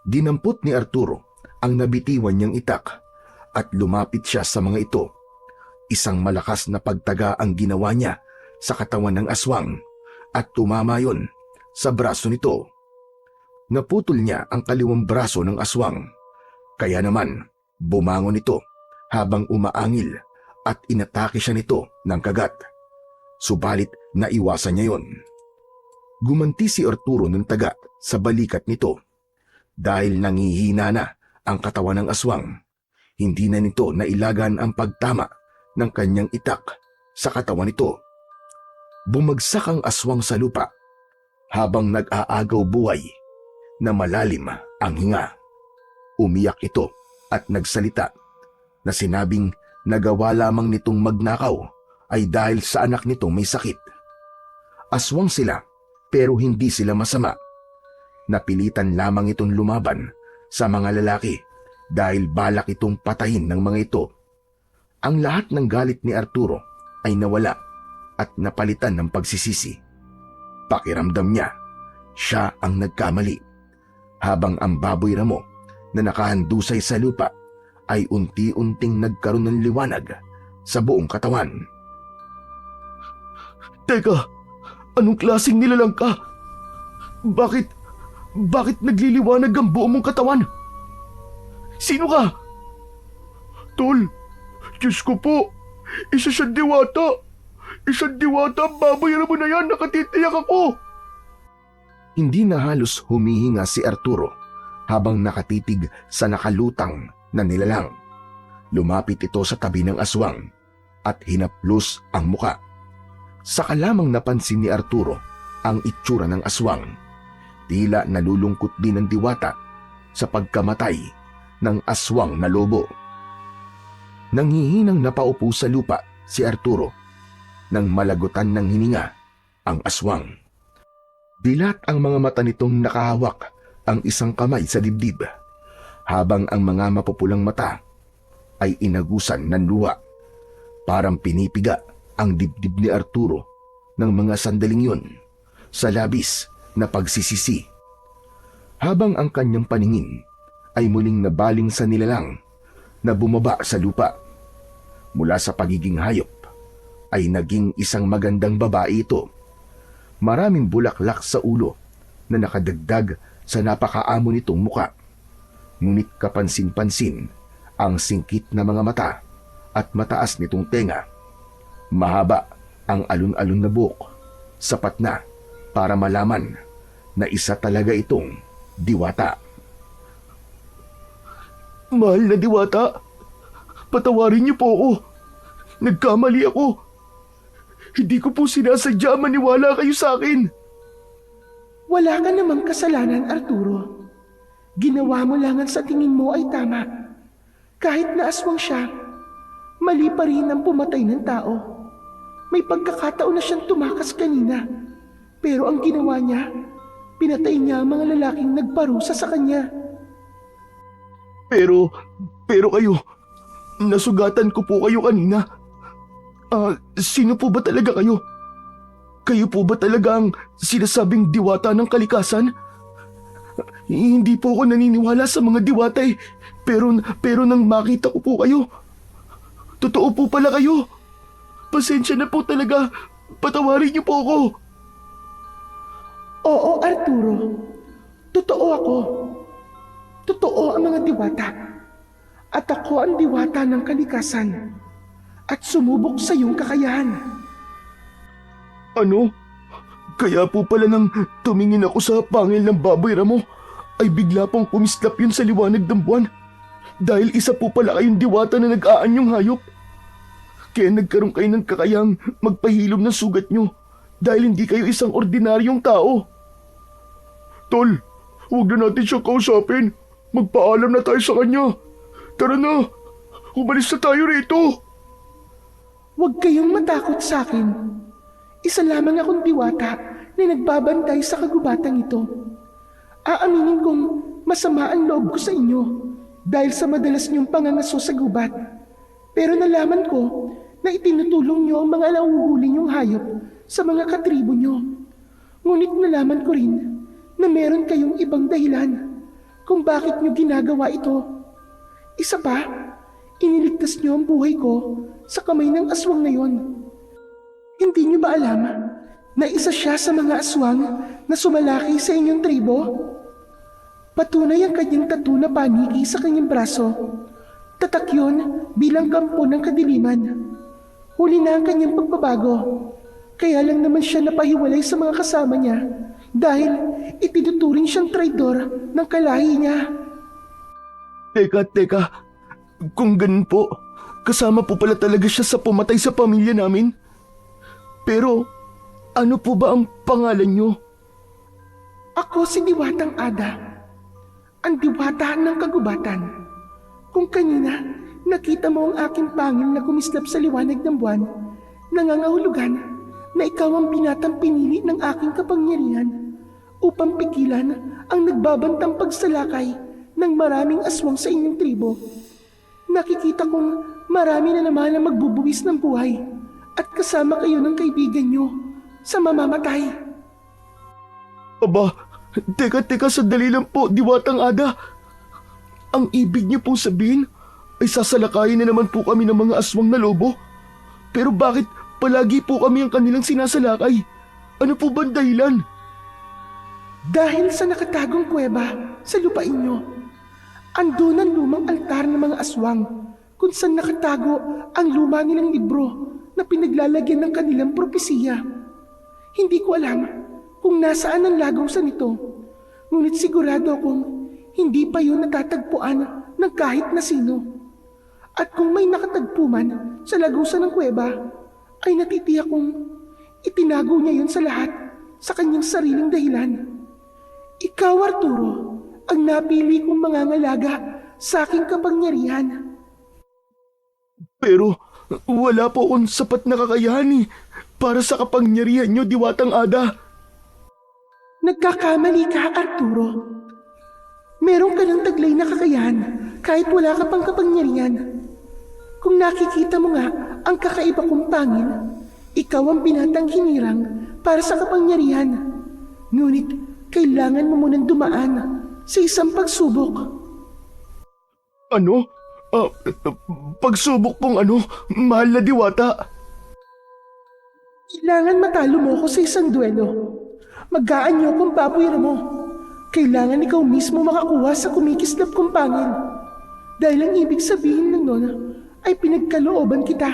Dinampot ni Arturo ang nabitiwan niyang itak at lumapit siya sa mga ito. Isang malakas na pagtaga ang ginawa niya sa katawan ng aswang at tumama yon sa braso nito. Naputol niya ang kaliwang braso ng aswang. Kaya naman, bumangon ito habang umaangil at inatake siya nito ng kagat. Subalit naiwasan niya yon. Gumanti si Arturo ng taga sa balikat nito. Dahil nangihina na ang katawan ng aswang, hindi na nito nailagan ang pagtama ng kanyang itak sa katawan nito. Bumagsak ang aswang sa lupa habang nag-aagaw buhay na malalim ang hinga. Umiyak ito at nagsalita na sinabing nagawa lamang nitong magnakaw ay dahil sa anak nitong may sakit. Aswang sila pero hindi sila masama. Napilitan lamang itong lumaban sa mga lalaki dahil balak itong patayin ng mga ito. Ang lahat ng galit ni Arturo ay nawala at napalitan ng pagsisisi. Pakiramdam niya, siya ang nagkamali. Habang ang baboy ramo na nakahandusay sa lupa ay unti-unting nagkaroon ng liwanag sa buong katawan. Teka, anong klaseng nilalang ka? Bakit nagliliwanag ang buong mong katawan? Sino ka? Tol, Diyos ko po, isa siyang diwata. Isang diwata ang baboy ramo na yan, nakatitiyak ako. Hindi na halos humihinga si Arturo habang nakatitig sa nakalutang na nilalang. Lumapit ito sa tabi ng aswang at hinaplos ang muka. Saka lamang napansin ni Arturo ang itsura ng aswang. Tila nalulungkot din ng diwata sa pagkamatay ng aswang na lobo. Nanghihinang napaupo sa lupa si Arturo nang malagutan ng hininga ang aswang. Dilat ang mga mata nitong nakahawak ang isang kamay sa dibdib, habang ang mga mapupulang mata ay inagusan ng luha. Parang pinipiga ang dibdib ni Arturo ng mga sandaling yun sa labis na pagsisisi, habang ang kanyang paningin ay muling nabaling sa nilalang na bumaba sa lupa. Mula sa pagiging hayop ay naging isang magandang babae ito. Maraming bulaklak sa ulo na nakadagdag sa napakaamo nitong muka. Ngunit kapansin-pansin ang singkit na mga mata at mataas nitong tenga. Mahaba ang alun-alun na buhok, sapat na para malaman na isa talaga itong diwata. Mahal na diwata, patawarin niyo po ako. Nagkamali ako. Hindi ko po sinasadya maniwala kayo sa akin. Wala ka namang kasalanan, Arturo. Ginawa mo lang ang sa tingin mo ay tama. Kahit na aswang siya, mali pa rin ang pumatay ng tao. May pagkakataon na siyang tumakas kanina. Pero ang ginawa niya, pinatay niya ang mga lalaking nagparusa sa kanya. Pero kayo, nasugatan ko po kayo kanina. Sino po ba talaga kayo? Kayo po ba talaga ang sinasabing diwata ng kalikasan? Hindi po ako naniniwala sa mga diwata eh. Pero nang makita ko po kayo, totoo po pala kayo. Pasensya na po talaga. Patawarin niyo po ako. Oo, Arturo. Totoo ako. Totoo ang mga diwata. At ako ang diwata ng kalikasan. At sumubok sa iyong kakayahan. Ano? Kaya po pala nang tumingin ako sa pangil ng baboy ramo, ay bigla pong kumislap yun sa liwanag ng buwan. Dahil isa po pala kayong diwata na nag-aanyong hayop. Kaya nagkaroon kayo ng kakayang magpahilom ng sugat nyo dahil hindi kayo isang ordinaryong tao. Tol, huwag na natin siyang kausapin. Magpaalam na tayo sa kanya. Tara na, umalis na tayo rito. Huwag kayong matakot sa akin. Isa lamang akong diwata na nagbabantay sa kagubatang ito. Aaminin kong masama ang loob ko sa inyo dahil sa madalas niyong pangangaso sa gubat. Pero nalaman ko na itinutulong niyo ang mga nauhuli niyong hayop sa mga katribo niyo. Ngunit nalaman ko rin na meron kayong ibang dahilan kung bakit niyo ginagawa ito. Isa pa, iniligtas niyo ang buhay ko sa kamay ng aswang na yon. Hindi niyo ba alam na isa siya sa mga aswang na sumalaki sa inyong tribo? Patunay ang kanyang tattoo na paniki sa kanyang braso. Tatak yun bilang kampo ng kadiliman. Huli na ang kanyang pagbabago. Kaya lang naman siya napahiwalay sa mga kasama niya dahil itinuturing siyang traidor ng kalahi niya. Teka. Kung ganun po, kasama po pala talaga siya sa pumatay sa pamilya namin. Pero, ano po ba ang pangalan niyo? Ako si Diwatang Ada, ang diwata ng kagubatan. Kung kanina nakita mo ang aking pangil na kumislap sa liwanag ng buwan, nangangahulugan na ikaw ang binatang pinili ng aking kapangyarihan upang pigilan ang nagbabantang pagsalakay ng maraming aswang sa inyong tribo. Nakikita kong marami na naman ang magbubuwis ng buhay at kasama kayo ng kaibigan nyo sa mamamatay. Aba, teka, sandali lang po, Diwatang Ada. Ang ibig niyo pong sabihin ay sasalakayin na naman po kami ng mga aswang na lobo? Pero bakit palagi po kami ang kanilang sinasalakay? Ano po ba ang dahilan? Dahil sa nakatagong kuweba sa lupain nyo, andun ang lumang altar ng mga aswang kung saan nakatago ang luma nilang libro na pinaglalagyan ng kanilang propesiya. Hindi ko alam kung nasaan ang lagawsan nito, ngunit sigurado akong hindi pa yun natatagpuan ng kahit na sino. At kung may nakatagpo man sa lagawsan ng kuweba, ay natitiyak kong itinago niya yun sa lahat sa kanyang sariling dahilan. Ikaw, Arturo, ang napili kong mangangalaga sa aking kapangyarihan. Pero wala po akong sapat na kakayahan para sa kapangyarihan niyo, Diwatang Ada. Nagkakamali ka, Arturo. Meron ka ng taglay na kakayahan kahit wala ka pang kapangyarihan. Kung nakikita mo nga ang kakaiba kong pangil, ikaw ang binatang hinirang para sa kapangyarihan. Ngunit kailangan mo munang dumaan sa isang pagsubok. Ano? Pagsubok pong ano, mahal na Diwata? Kailangan matalo mo ako sa isang duelo. Mag-aanyo kung baboy mo. Kailangan ikaw mismo makakuha sa kumikislap kong pangil. Dahil ang ibig sabihin ng nona ay pinagkalooban kita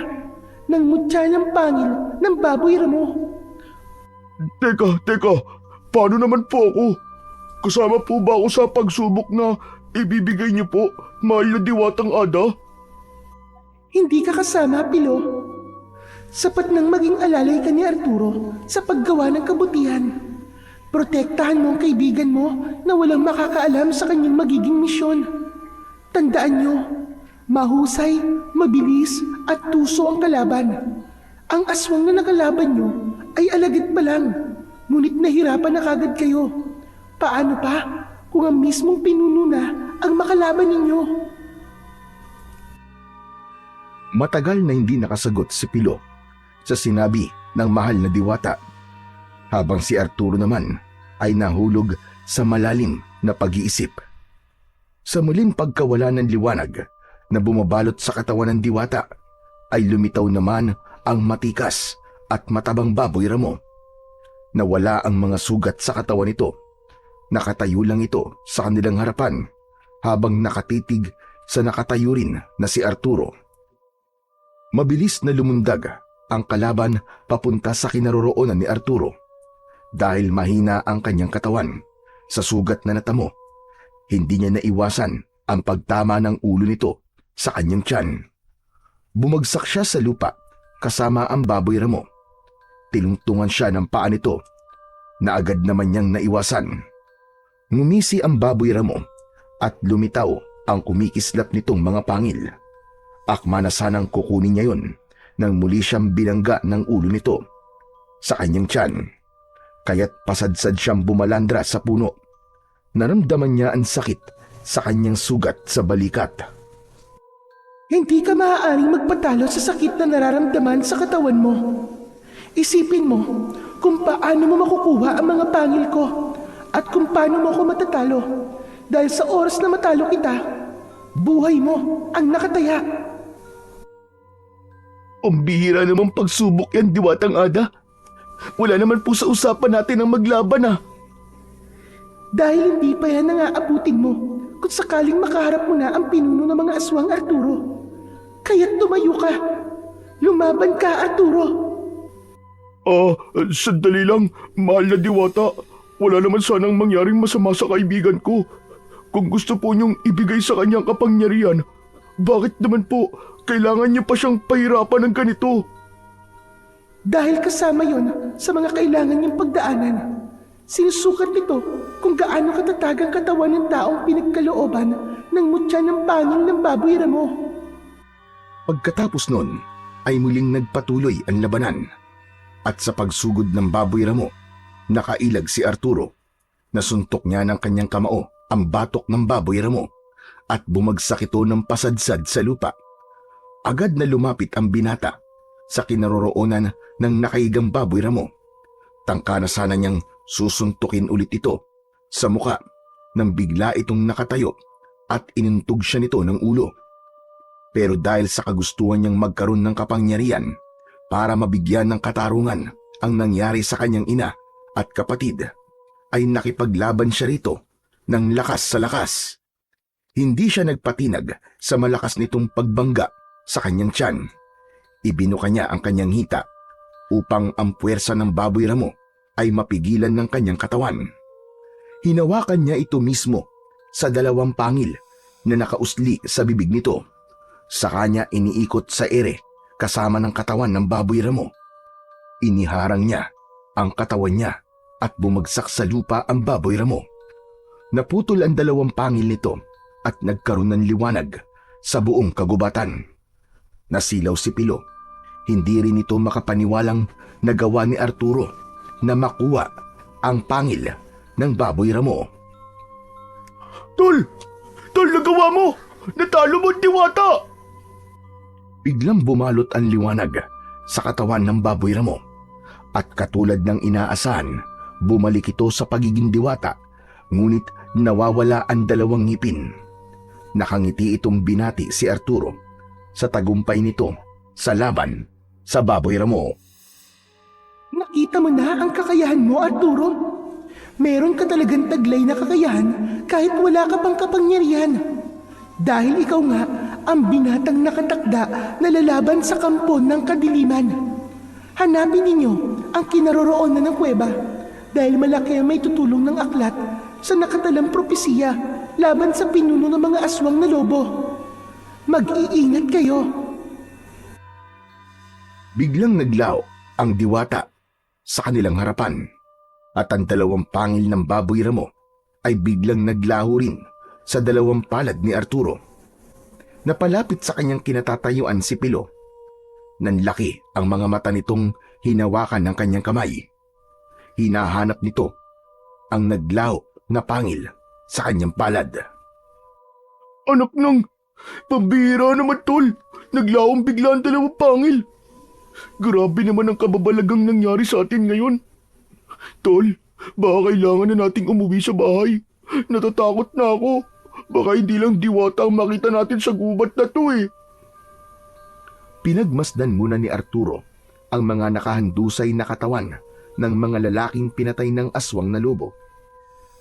ng mutya ng pangil ng baboy mo. Teka, paano naman po ako? Kasama po ba ako sa pagsubok na ibibigay niyo po, mahal na Diwatang Ada? Hindi ka kasama, Pilo. Sapat nang maging alalay ka ni Arturo sa paggawa ng kabutihan. Protektahan mo ang kaibigan mo na walang makakaalam sa kanyang magiging misyon. Tandaan nyo, mahusay, mabilis at tuso ang kalaban. Ang aswang na nakalaban nyo ay alagad pa lang, ngunit nahirapan na kagad kayo. Paano pa kung ang mismong pinuno na ang makalaban ninyo? Matagal na hindi nakasagot si Pilo sa sinabi ng mahal na Diwata, habang si Arturo naman ay nahulog sa malalim na pag-iisip. Sa muling pagkawala ng liwanag na bumabalot sa katawan ng Diwata, ay lumitaw naman ang matikas at matabang baboy ramo. Nawala ang mga sugat sa katawan nito. Nakatayo lang ito sa kanilang harapan habang nakatitig sa nakatayo rin na si Arturo. Mabilis na lumundag ang kalaban papunta sa kinaroroonan ni Arturo. Dahil mahina ang kanyang katawan sa sugat na natamo, hindi niya naiwasan ang pagtama ng ulo nito sa kanyang tiyan. Bumagsak siya sa lupa kasama ang baboy ramo. Tinungtungan siya ng paa nito na agad naman niyang naiwasan. Ngumisi ang baboy ramo at lumitaw ang kumikislap nitong mga pangil. Akma na sanang kukunin niya yun nang muli siyang binangga ng ulo nito sa kanyang tiyan. Kaya't pasadsad siyang bumalandra sa puno. Naramdaman niya ang sakit sa kanyang sugat sa balikat. Hindi ka maaaring magpatalo sa sakit na nararamdaman sa katawan mo. Isipin mo kung paano mo makukuha ang mga pangil ko at kung paano mo ako matatalo. Dahil sa oras na matalo kita, buhay mo ang nakataya. Ang bihira namang pagsubok yan, Diwatang Ada. Wala naman po sa usapan natin ang maglaban. Dahil hindi pa yan nangaabutin mo kung sakaling makaharap mo na ang pinuno ng mga aswang, Arturo. Kaya't tumayo ka. Lumaban ka, Arturo. Sandali lang, mahal na Diwata. Wala naman sanang mangyaring masama sa kaibigan ko. Kung gusto po niyong ibigay sa kanyang kapangyarihan, bakit naman po kailangan niyo pa siyang pahirapan ng ganito? Dahil kasama yon sa mga kailangan niyang pagdaanan. Sinusukat nito kung gaano katatag ang katawan ng taong pinagkalooban ng mutya ng pangil ng baboy ramo. Pagkatapos nun ay muling nagpatuloy ang labanan. At sa pagsugod ng baboy ramo, nakailag si Arturo. Nasuntok niya ng kanyang kamao ang batok ng baboy ramo at bumagsak ito ng pasadsad sa lupa. Agad na lumapit ang binata sa kinaroroonan ng nakaigang baboy ramo. Tangka na sana niyang susuntukin ulit ito sa muka nang bigla itong nakatayo at inuntog siya nito ng ulo. Pero dahil sa kagustuhan niyang magkaroon ng kapangyarihan para mabigyan ng katarungan ang nangyari sa kanyang ina at kapatid, ay nakipaglaban siya rito ng lakas sa lakas. Hindi siya nagpatinag sa malakas nitong pagbangga sa kanyang tiyan. Ibinuka niya ang kanyang hita upang ang puwersa ng baboy ramo ay mapigilan ng kanyang katawan. Hinawakan niya ito mismo sa dalawang pangil na nakausli sa bibig nito. Saka niya iniikot sa ere kasama ng katawan ng baboy ramo. Iniharang niya ang katawan niya at bumagsak sa lupa ang baboy ramo. Naputol ang dalawang pangil nito at nagkaroon ng liwanag sa buong kagubatan. Nasilaw si Pilo. Hindi rin ito makapaniwalang nagawa ni Arturo na makuha ang pangil ng baboy ramo. Tol! Tol, nagawa mo! Natalo mo ang diwata! Biglang bumalot ang liwanag sa katawan ng baboy ramo at katulad ng inaasahan, bumalik ito sa pagiging diwata, ngunit nawawala ang dalawang ngipin. Nakangiti itong binati si Arturo sa tagumpay nito sa laban sa baboy ramo. Nakita mo na ang kakayahan mo, Arturo. Meron ka talagang taglay na kakayahan kahit wala ka pang kapangyarihan. Dahil ikaw nga ang binatang nakatakda na lalaban sa kampo ng kadiliman. Hanapin ninyo ang kinaroroonan ng kuweba dahil malaki ang may tutulong ng aklat sa nakatalang propesiya laban sa pinuno ng mga aswang na lobo. Mag-iingat kayo. Biglang naglaw ang diwata sa kanilang harapan at ang dalawang pangil ng baboy ramo ay biglang naglaho rin sa dalawang palad ni Arturo. Napalapit sa kanyang kinatatayuan si Pilo. Nanlaki ang mga mata nitong hinawakan ng kanyang kamay. Hinahanap nito ang naglaho na pangil sa kanyang palad. Anak ng... Pambihira naman, Tol! Naglawang bigla ang dalawang pangil! Grabe naman ang kababalagang nangyari sa atin ngayon. Tol, baka kailangan na nating umuwi sa bahay. Natatakot na ako. Baka hindi lang diwata ang makita natin sa gubat na to eh. Pinagmasdan muna ni Arturo ang mga nakahandusay na katawan ng mga lalaking pinatay ng aswang na lobo.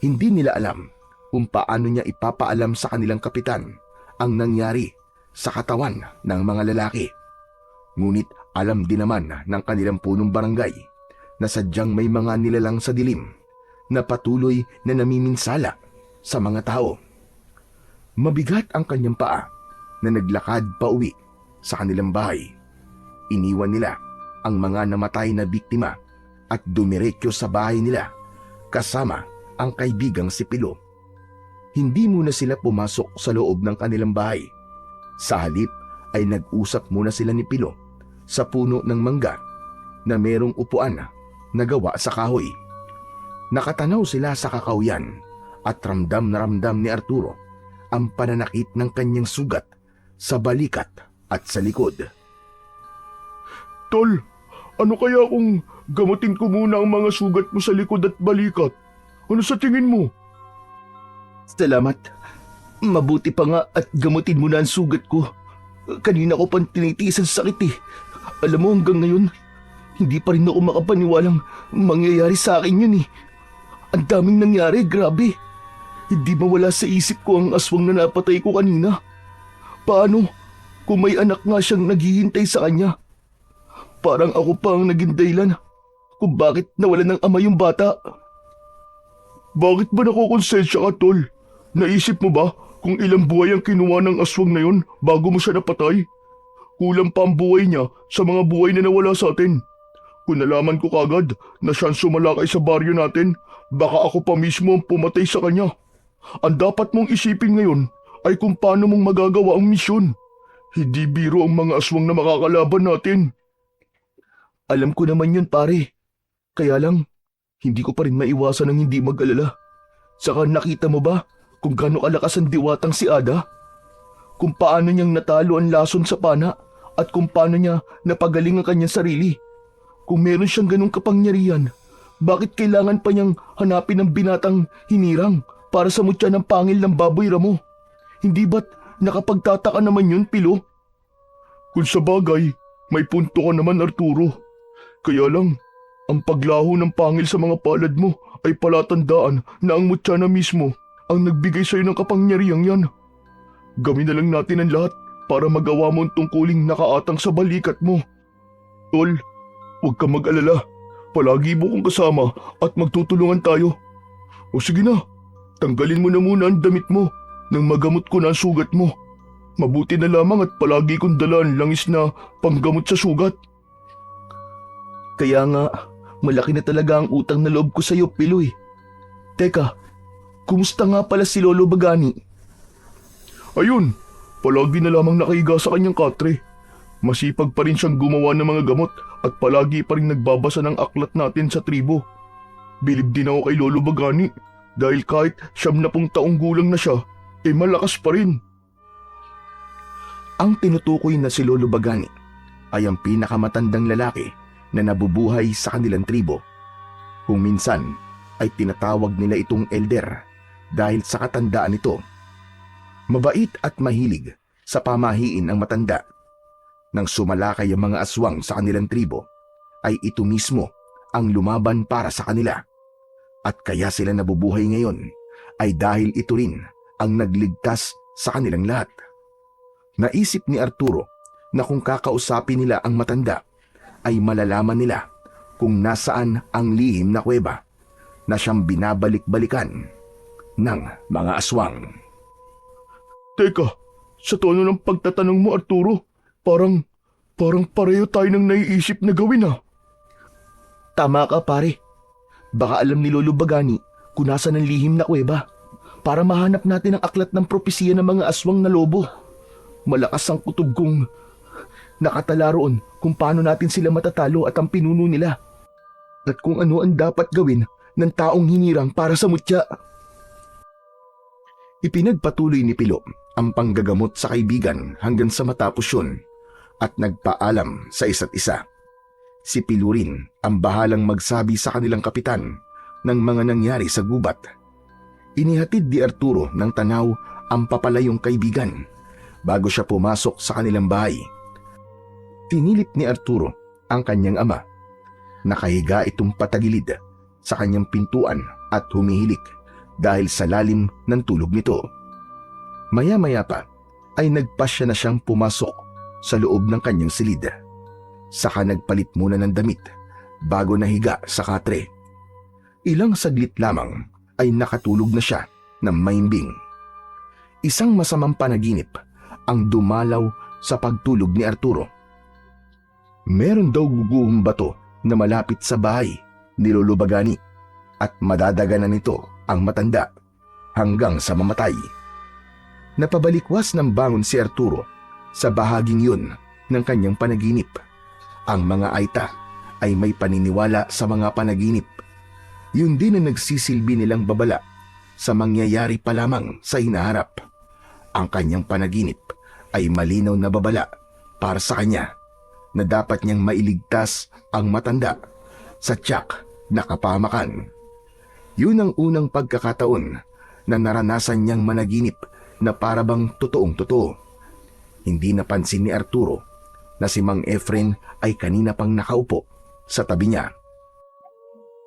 Hindi nila alam kung paano niya ipapaalam sa kanilang kapitan ang nangyari sa katawan ng mga lalaki. Ngunit alam din naman ng kanilang punong barangay na sadyang may mga nilalang sa dilim na patuloy na namiminsala sa mga tao. Mabigat ang kanyang paa na naglakad pa uwi sa kanilang bahay. Iniwan nila ang mga namatay na biktima at dumiretso sa bahay nila kasama ang kaibigang si Pilo. Hindi muna sila pumasok sa loob ng kanilang bahay. Sa halip ay nag-usap muna sila ni Pilo sa puno ng mangga na merong upuan na gawa sa kahoy. Nakatanaw sila sa kakauyan at ramdam na ramdam ni Arturo ang pananakit ng kanyang sugat sa balikat at sa likod. Tol, ano kaya kung gamutin ko muna ang mga sugat mo sa likod at balikat? Ano sa tingin mo? Salamat. Mabuti pa nga at gamutin mo na ang sugat ko. Kanina ko pang tinitiis ang sakit eh. Alam mo hanggang ngayon, hindi pa rin ako makapaniwalang mangyayari sa akin yun eh. Ang daming nangyari, grabe. Hindi mawala sa isip ko ang aswang na napatay ko kanina. Paano kung may anak nga siyang naghihintay sa kanya? Parang ako pa ang naging dahilan kung bakit nawalan ng ama yung bata. Bakit ba nakukonsensya ka, Tol? Naisip mo ba kung ilang buhay ang kinuha ng aswang na yun bago mo siya napatay? Kulang pa ang buhay niya sa mga buhay na nawala sa atin. Kung nalaman ko kagad na siyang sumalakay sa baryo natin, baka ako pa mismo ang pumatay sa kanya. Ang dapat mong isipin ngayon ay kung paano mong magagawa ang misyon. Hindi biro ang mga aswang na makakalaban natin. Alam ko naman yun pare. Kaya lang, hindi ko pa rin maiwasan ang hindi mag-alala. Saka nakita mo ba kung gaano kalakas ang diwatang si Ada? Kung paano niyang natalo ang lason sa pana at kung paano niya napagaling ang kanyang sarili. Kung meron siyang ganong kapangyarihan, bakit kailangan pa niyang hanapin ang binatang hinirang para sa mutya ng pangil ng baboy ramo? Hindi ba't nakapagtataka naman yun, Pilo? Kung sa bagay, may punto ka naman, Arturo. Kaya lang, ang paglaho ng pangil sa mga palad mo ay palatandaan na ang mutya na mismo ang nagbigay sa'yo ng kapangyarihang yan. Gawin na lang natin ang lahat para magawa mo ang tungkuling nakaatang sa balikat mo. Tol, huwag kang mag-alala. Palagi mo kong kasama at magtutulungan tayo. O sige na, tanggalin mo na muna ang damit mo nang magamot ko na ang sugat mo. Mabuti na lamang at palagi kong dala ang langis na panggamot sa sugat. Kaya nga, malaki na talaga ang utang na loob ko sa iyo, Piloy. Teka, kumusta nga pala si Lolo Bagani? Ayun, palagi na lamang nakahiga sa kanyang katre. Masipag pa rin siyang gumawa ng mga gamot at palagi pa rin nagbabasa ng aklat natin sa tribo. Bilib din ako kay Lolo Bagani dahil kahit 70 taong gulang na siya, malakas pa rin. Ang tinutukoy na si Lolo Bagani ay ang pinakamatandang lalaki na nabubuhay sa kanilang tribo. Kung minsan ay tinatawag nila itong elder dahil sa katandaan nito. Mabait at mahilig sa pamahiin ang matanda. Nang sumalakay ang mga aswang sa kanilang tribo, ay ito mismo ang lumaban para sa kanila. At kaya sila nabubuhay ngayon ay dahil ito rin ang nagligtas sa kanilang lahat. Naisip ni Arturo na kung kakausapin nila ang matanda, ay malalaman nila kung nasaan ang lihim na kuweba na siyang binabalik-balikan ng mga aswang. Teka, sa tono ng pagtatanong mo, Arturo, parang pareho tayo ng naiisip na gawin ah. Tama ka pare. Baka alam ni Lolo Bagani kung nasaan ang lihim na kuweba para mahanap natin ang aklat ng propesiya ng mga aswang na lobo. Malakas ang kutob kong nakatala roon kung paano natin sila matatalo at ang pinuno nila. At kung ano ang dapat gawin ng taong hinirang para sa mutya. Ipinagpatuloy ni Pilo ang panggagamot sa kaibigan hanggang sa matapos yun at nagpaalam sa isa't isa. Si Pilo rin ang bahalang magsabi sa kanilang kapitan ng mga nangyari sa gubat. Inihatid ni Arturo ng tanaw ang papalayong kaibigan bago siya pumasok sa kanilang bahay. Tinilip ni Arturo ang kanyang ama. Nakahiga itong patagilid sa kanyang pintuan at humihilik dahil sa lalim ng tulog nito. Maya-maya pa ay nagpasya na siyang pumasok sa loob ng kanyang silid. Saka nagpalit muna ng damit bago nahiga sa katre. Ilang saglit lamang ay nakatulog na siya ng maimbing. Isang masamang panaginip ang dumalaw sa pagtulog ni Arturo. Meron daw guguhong bato na malapit sa bahay ni Lolo Bagani at madadaganan nito ang matanda hanggang sa mamatay. Napabalikwas ng bangon si Arturo sa bahaging yun ng kanyang panaginip. Ang mga Aita ay may paniniwala sa mga panaginip. Yun din ang nagsisilbi nilang babala sa mangyayari pa lamang sa hinaharap. Ang kanyang panaginip ay malinaw na babala para sa kanya na dapat niyang mailigtas ang matanda sa tiyak na kapahamakan. Yun ang unang pagkakataon na naranasan niyang managinip na parabang totoong-totoo. Hindi napansin ni Arturo na si Mang Efren ay kanina pang nakaupo sa tabi niya.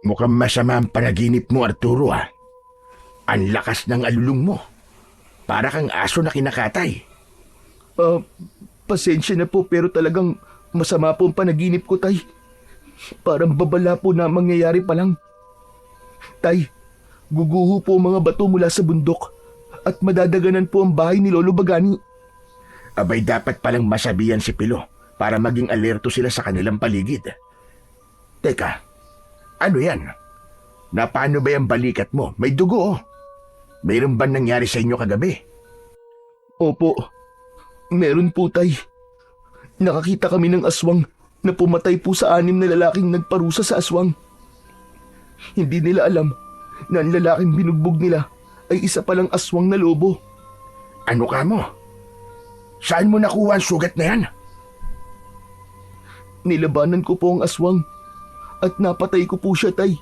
Mukhang masama ang panaginip mo, Arturo ah. Ang lakas ng alulong mo. Para kang aso na kinakatay. Pasensya na po pero talagang masama po ang panaginip ko, Tay. Parang babala po na mangyayari pa lang. Tay, guguho po ang mga bato mula sa bundok at madadaganan po ang bahay ni Lolo Bagani. Abay dapat palang masabihan si Pilo para maging alerto sila sa kanilang paligid. Teka, ano yan? Na paano ba yung balikat mo? May dugo oh. Mayroon ba nangyari sa inyo kagabi? Opo, meron po, Tay. Nakakita kami ng aswang na pumatay po sa 6 na lalaking nagparusa sa aswang. Hindi nila alam na ang lalaking binugbog nila ay isa palang aswang na lobo. Ano ka mo? Saan mo nakuha ang sugat na yan? Nilabanan ko po ang aswang at napatay ko po siya, Tay.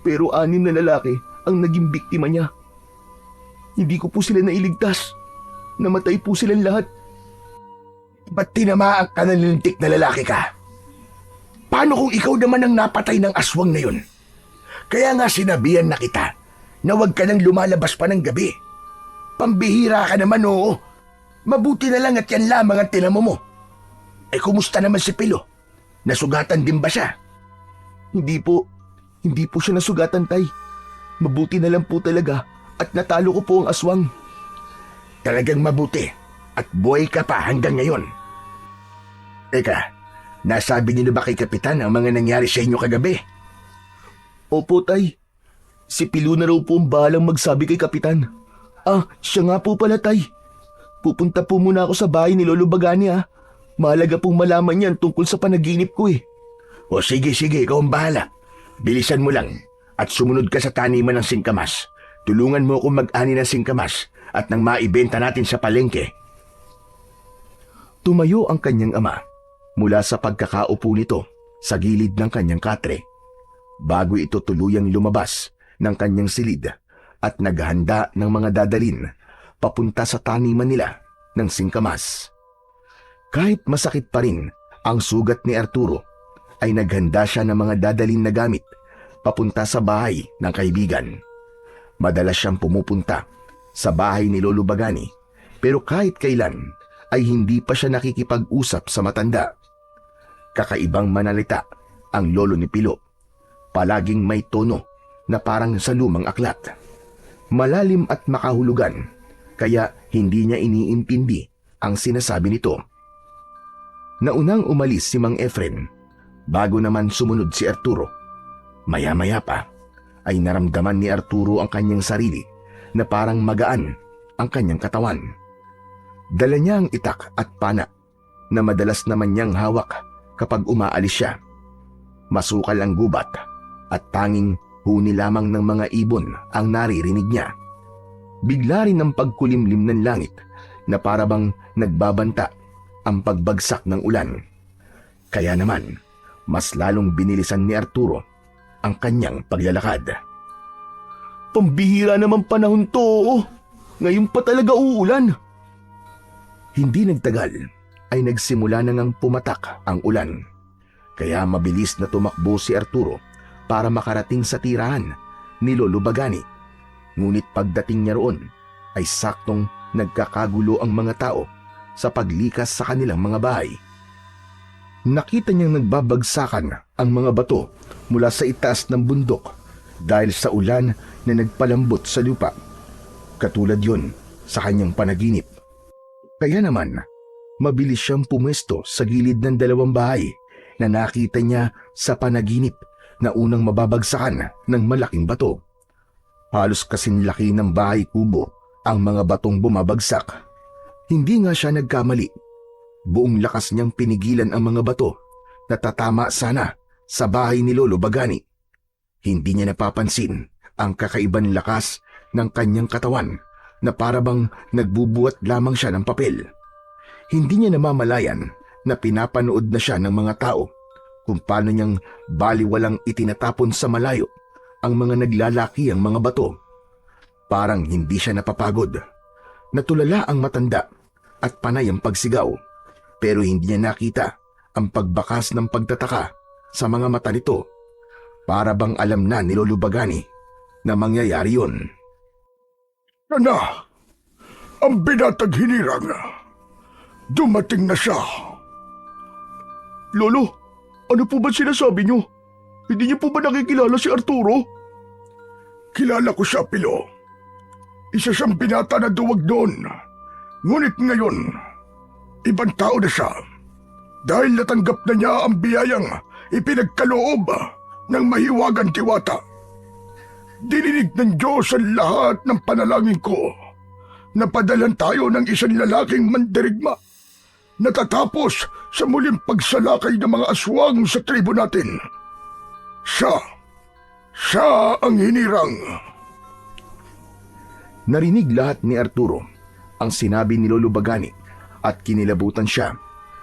Pero 6 na lalaki ang naging biktima niya. Hindi ko po sila nailigtas. Namatay po silang lahat. Ba't tinamaan ka ng lintik na lalaki ka? Paano kung ikaw naman ang napatay ng aswang na yun? Kaya nga sinabihan na kita na huwag ka nang lumalabas pa ng gabi. Pambihira ka naman, oo. Mabuti na lang at yan lamang ang tinamo mo. Eh kumusta naman si Pilo? Nasugatan din ba siya? Hindi po siya nasugatan, Tay. Mabuti na lang po talaga at natalo ko po ang aswang. Talagang mabuti at buhay ka pa hanggang ngayon. Eka, nasabi niyo na ba kay Kapitan ang mga nangyari sa inyo kagabi? Opo, Tay. Si Pilo na raw po ang bahalang magsabi kay Kapitan. Siya nga po pala, Tay. Pupunta po muna ako sa bahay ni Lolo Bagani, Mahalaga pong malaman yan tungkol sa panaginip ko eh. O sige, ikaw ang bahala. Bilisan mo lang at sumunod ka sa taniman ng singkamas. Tulungan mo akong mag-ani ng singkamas at nang maibenta natin sa palengke. Tumayo ang kanyang ama mula sa pagkakaupo nito sa gilid ng kanyang katre bago ito tuluyang lumabas ng kanyang silid at naghanda ng mga dadalin papunta sa taniman nila ng singkamas. Kahit masakit pa rin ang sugat ni Arturo, ay naghanda siya ng mga dadalin na gamit papunta sa bahay ng kaibigan. Madalas siyang pumupunta sa bahay ni Lolo Bagani pero kahit kailan ay hindi pa siya nakikipag-usap sa matanda. Kakaibang manalita ang lolo ni Pilo. Palaging may tono na parang sa lumang aklat. Malalim at makahulugan kaya hindi niya iniintindi ang sinasabi nito. Naunang umalis si Mang Efren bago naman sumunod si Arturo. Maya-maya pa ay naramdaman ni Arturo ang kanyang sarili na parang magaan ang kanyang katawan. Dala niya ang itak at pana na madalas naman niyang hawak kapag umaalis siya. Masukal ang gubat at tanging huni lamang ng mga ibon ang naririnig niya. Bigla rin ang pagkulimlim ng langit na parabang nagbabanta ang pagbagsak ng ulan. Kaya naman, mas lalong binilisan ni Arturo ang kanyang paglalakad. Pambihira naman panahon to. Ngayon pa talaga uulan. Hindi nagtagal ay nagsimula na ngang pumatak ang ulan. Kaya mabilis na tumakbo si Arturo para makarating sa tirahan ni Lolo Bagani. Ngunit pagdating niya roon ay saktong nagkakagulo ang mga tao sa paglikas sa kanilang mga bahay. Nakita niyang nagbabagsakan ang mga bato mula sa itaas ng bundok dahil sa ulan na nagpalambot sa lupa. Katulad yun sa kanyang panaginip. Kaya naman, mabilis siyang pumwesto sa gilid ng dalawang bahay na nakita niya sa panaginip na unang mababagsakan ng malaking bato. Halos kasing laki ng bahay kubo ang mga batong bumabagsak. Hindi nga siya nagkamali. Buong lakas niyang pinigilan ang mga bato na tatama sana sa bahay ni Lolo Bagani. Hindi niya napapansin ang kakaibang lakas ng kanyang katawan na parabang nagbubuhat lamang siya ng papel. Hindi niya namamalayan na pinapanood na siya ng mga tao kung paano niyang baliwalang itinatapon sa malayo ang mga naglalaki ang mga bato. Parang hindi siya napapagod. Natulala ang matanda at panay ang pagsigaw, pero hindi niya nakita ang pagbakas ng pagtataka sa mga mata nito. Para bang alam na ni Lolo Bagani na mangyayari yun. Ang binatag hinirang. Dumating na siya. Lolo, ano po ba sinasabi niyo? Hindi niyo po ba nakikilala si Arturo? Kilala ko siya, Pilo. Isa siyang binata na duwag doon. Ngunit ngayon, ibang tao na siya. Dahil natanggap na niya ang biyayang ipinagkaloob ng mahiwagang diwata. Dininig ng Diyos ang lahat ng panalangin ko. Napadalan tayo ng isang lalaking mandirigma. Natatapos sa muling pagsalakay ng mga aswang sa tribo natin. Siya ang hinirang. Narinig lahat ni Arturo ang sinabi ni Lolo Bagani at kinilabutan siya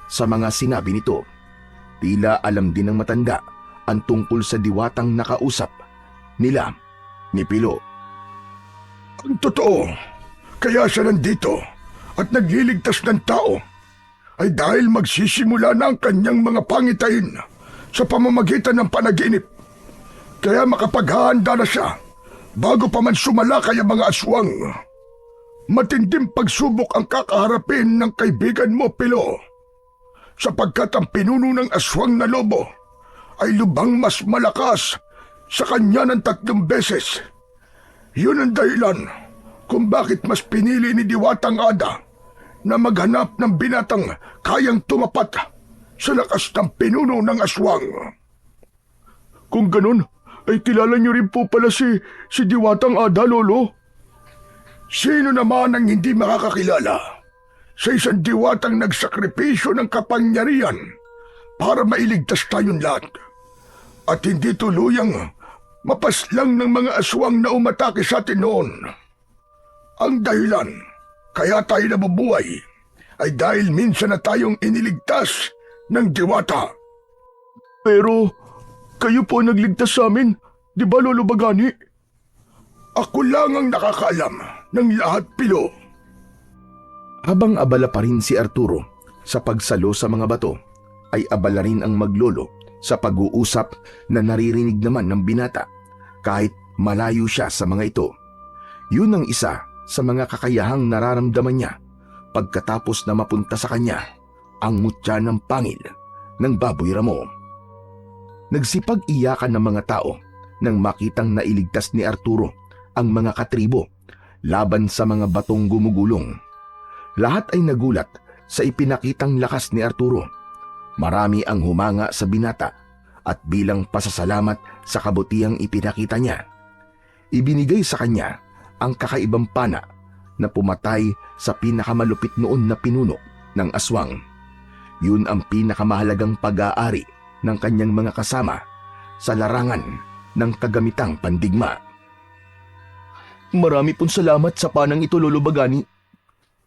sa mga sinabi nito. Tila alam din ng matanda ang tungkol sa diwatang nakausap nila ni Pilo. Ang totoo, kaya siya nandito at nagliligtas ng tao ay dahil magsisimula na ang kanyang mga pangitain sa pamamagitan ng panaginip. Kaya makapaghahanda na siya bago pa man sumalakay ang mga aswang. Matinding pagsubok ang kakaharapin ng kaibigan mo, Pilo, sapagkat ang pinuno ng aswang na lobo ay lubang mas malakas sa kanya ng 3 beses. Yun ang dahilan kung bakit mas pinili ni Diwatang Ada na maghanap ng binatang kayang tumapat sa lakas ng pinuno ng aswang. Kung ganun, ay kilala niyo rin po pala si Diwatang Ada, Lolo. Sino naman ang hindi makakakilala sa isang diwatang nagsakripisyo ng kapangyarihan para mailigtas tayong lahat at hindi tuluyang mapaslang ng mga aswang na umatake sa atin noon. Ang dahilan kaya tayo nabubuhay ay dahil minsan na tayong iniligtas ng diwata. Pero kayo po ang nagligtas sa amin, di ba, Lolo Bagani? Ako lang ang nakakaalam ng lahat, Pilo. Habang abala pa rin si Arturo sa pagsalo sa mga bato, ay abala rin ang maglolo sa pag-uusap na naririnig naman ng binata kahit malayo siya sa mga ito. Yun ang isa sa mga kakayahang nararamdaman niya pagkatapos na mapunta sa kanya ang mutya ng pangil ng Baboy Ramo. Nagsipag-iyakan ng mga tao nang makitang nailigtas ni Arturo ang mga katribo laban sa mga batong gumugulong. Lahat ay nagulat sa ipinakitang lakas ni Arturo. Marami ang humanga sa binata at bilang pasasalamat sa kabutihang ipinakita niya, ibinigay sa kanya ang kakaibang pana na pumatay sa pinakamalupit noon na pinuno ng aswang. Yun ang pinakamahalagang pag-aari ng kanyang mga kasama sa larangan ng kagamitang pandigma. Marami pong salamat sa panang ito, Lolo Bagani.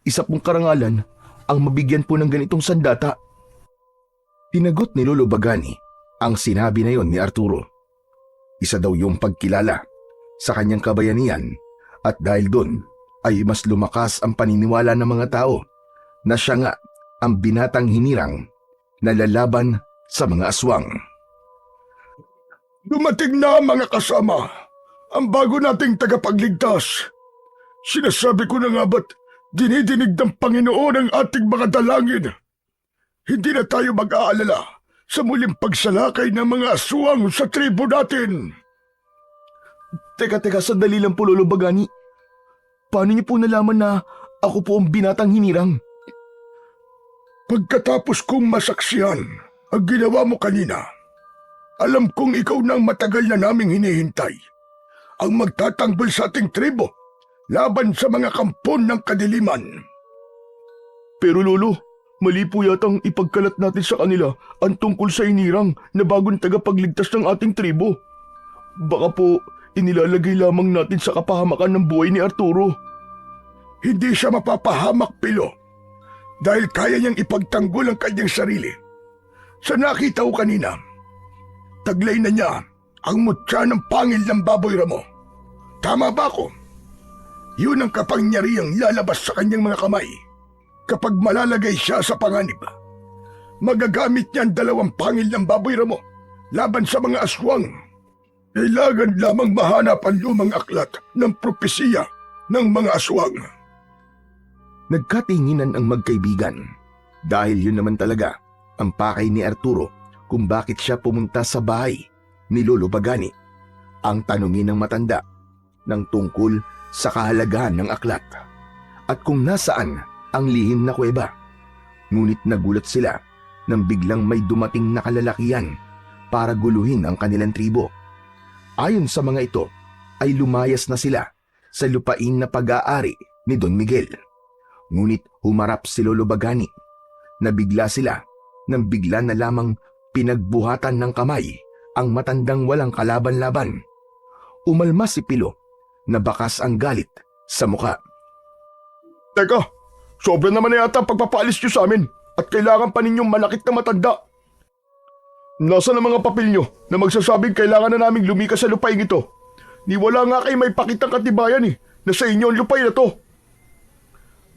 Isa pong karangalan ang mabigyan po ng ganitong sandata. Tinagot ni Lolo Bagani ang sinabi na yon ni Arturo. Isa daw yung pagkilala sa kanyang kabayanihan at dahil doon ay mas lumakas ang paniniwala ng mga tao na siya nga ang binatang hinirang na lalaban sa mga aswang. Dumating na, mga kasama, ang bago nating tagapagligtas. Sinasabi ko na nga ba't dinidinig ng Panginoon ang ating mga dalangin. Hindi na tayo mag-aalala sa muling pagsalakay ng mga aswang sa tribo natin. Teka, sandali lang po, Lolo Bagani. Paano niyo po nalaman na ako po ang binatang hinirang? Pagkatapos kong masaksihan ang ginawa mo kanina, alam kong ikaw na ang matagal na naming hinihintay, ang magtatanggol sa ating tribo laban sa mga kampon ng kadiliman. Pero Lolo, mali po yatang ipagkalat natin sa kanila ang tungkol sa hinirang na bagong tagapagligtas ng ating tribo. Baka po inilalagay lamang natin sa kapahamakan ng buhay ni Arturo. Hindi siya mapapahamak, Pilo, dahil kaya niyang ipagtanggol ang kanyang sarili. Sa nakita ko kanina, taglay na niya ang mutya ng pangil ng Baboy Ramo. Tama ba ako? Yun ang kapangyarihang lalabas sa kanyang mga kamay. Kapag malalagay siya sa panganib, magagamit niya ang dalawang pangil ng Baboy Ramo laban sa mga aswang. Kailangan lamang mahanap ang lumang aklat ng propesiya ng mga aswang. Nagkatinginan ang magkaibigan dahil yun naman talaga ang pakay ni Arturo kung bakit siya pumunta sa bahay ni Lolo Bagani. Ang tanungin ng matanda ng tungkol sa kahalagahan ng aklat at kung nasaan ang lihim na kuweba. Ngunit nagulat sila nang biglang may dumating na kalalakihan para guluhin ang kanilang tribo. Ayon sa mga ito ay lumayas na sila sa lupain na pag-aari ni Don Miguel. Ngunit humarap si Lolo Bagani. Nabigla sila nang bigla na lamang pinagbuhatan ng kamay ang matandang walang kalaban-laban. Umalma si Pilo na bakas ang galit sa muka. Teka, sobra naman na yata ang pagpapaalis niyo sa amin at kailangan pa ninyong malakit na matanda. Nasaan ang mga papel niyo na magsasabing kailangan na naming lumikas sa lupain ito? Ni wala nga kayo may pakitang katibayan na sa inyo ang lupain na to.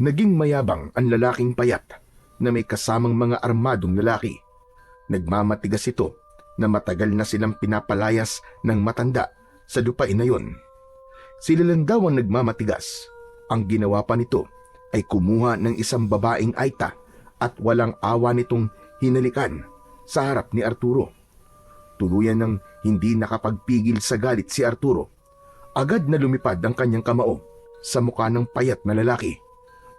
Naging mayabang ang lalaking payat na may kasamang mga armadong lalaki. Nagmamatigas ito na matagal na silang pinapalayas ng matanda sa lupain na yon. Sila lang daw ang nagmamatigas. Ang ginawa pa nito ay kumuha ng isang babaeng aita at walang awa nitong hinalikan sa harap ni Arturo. Tuluyan ng hindi nakapagpigil sa galit si Arturo. Agad na lumipad ang kanyang kamao sa mukha ng payat na lalaki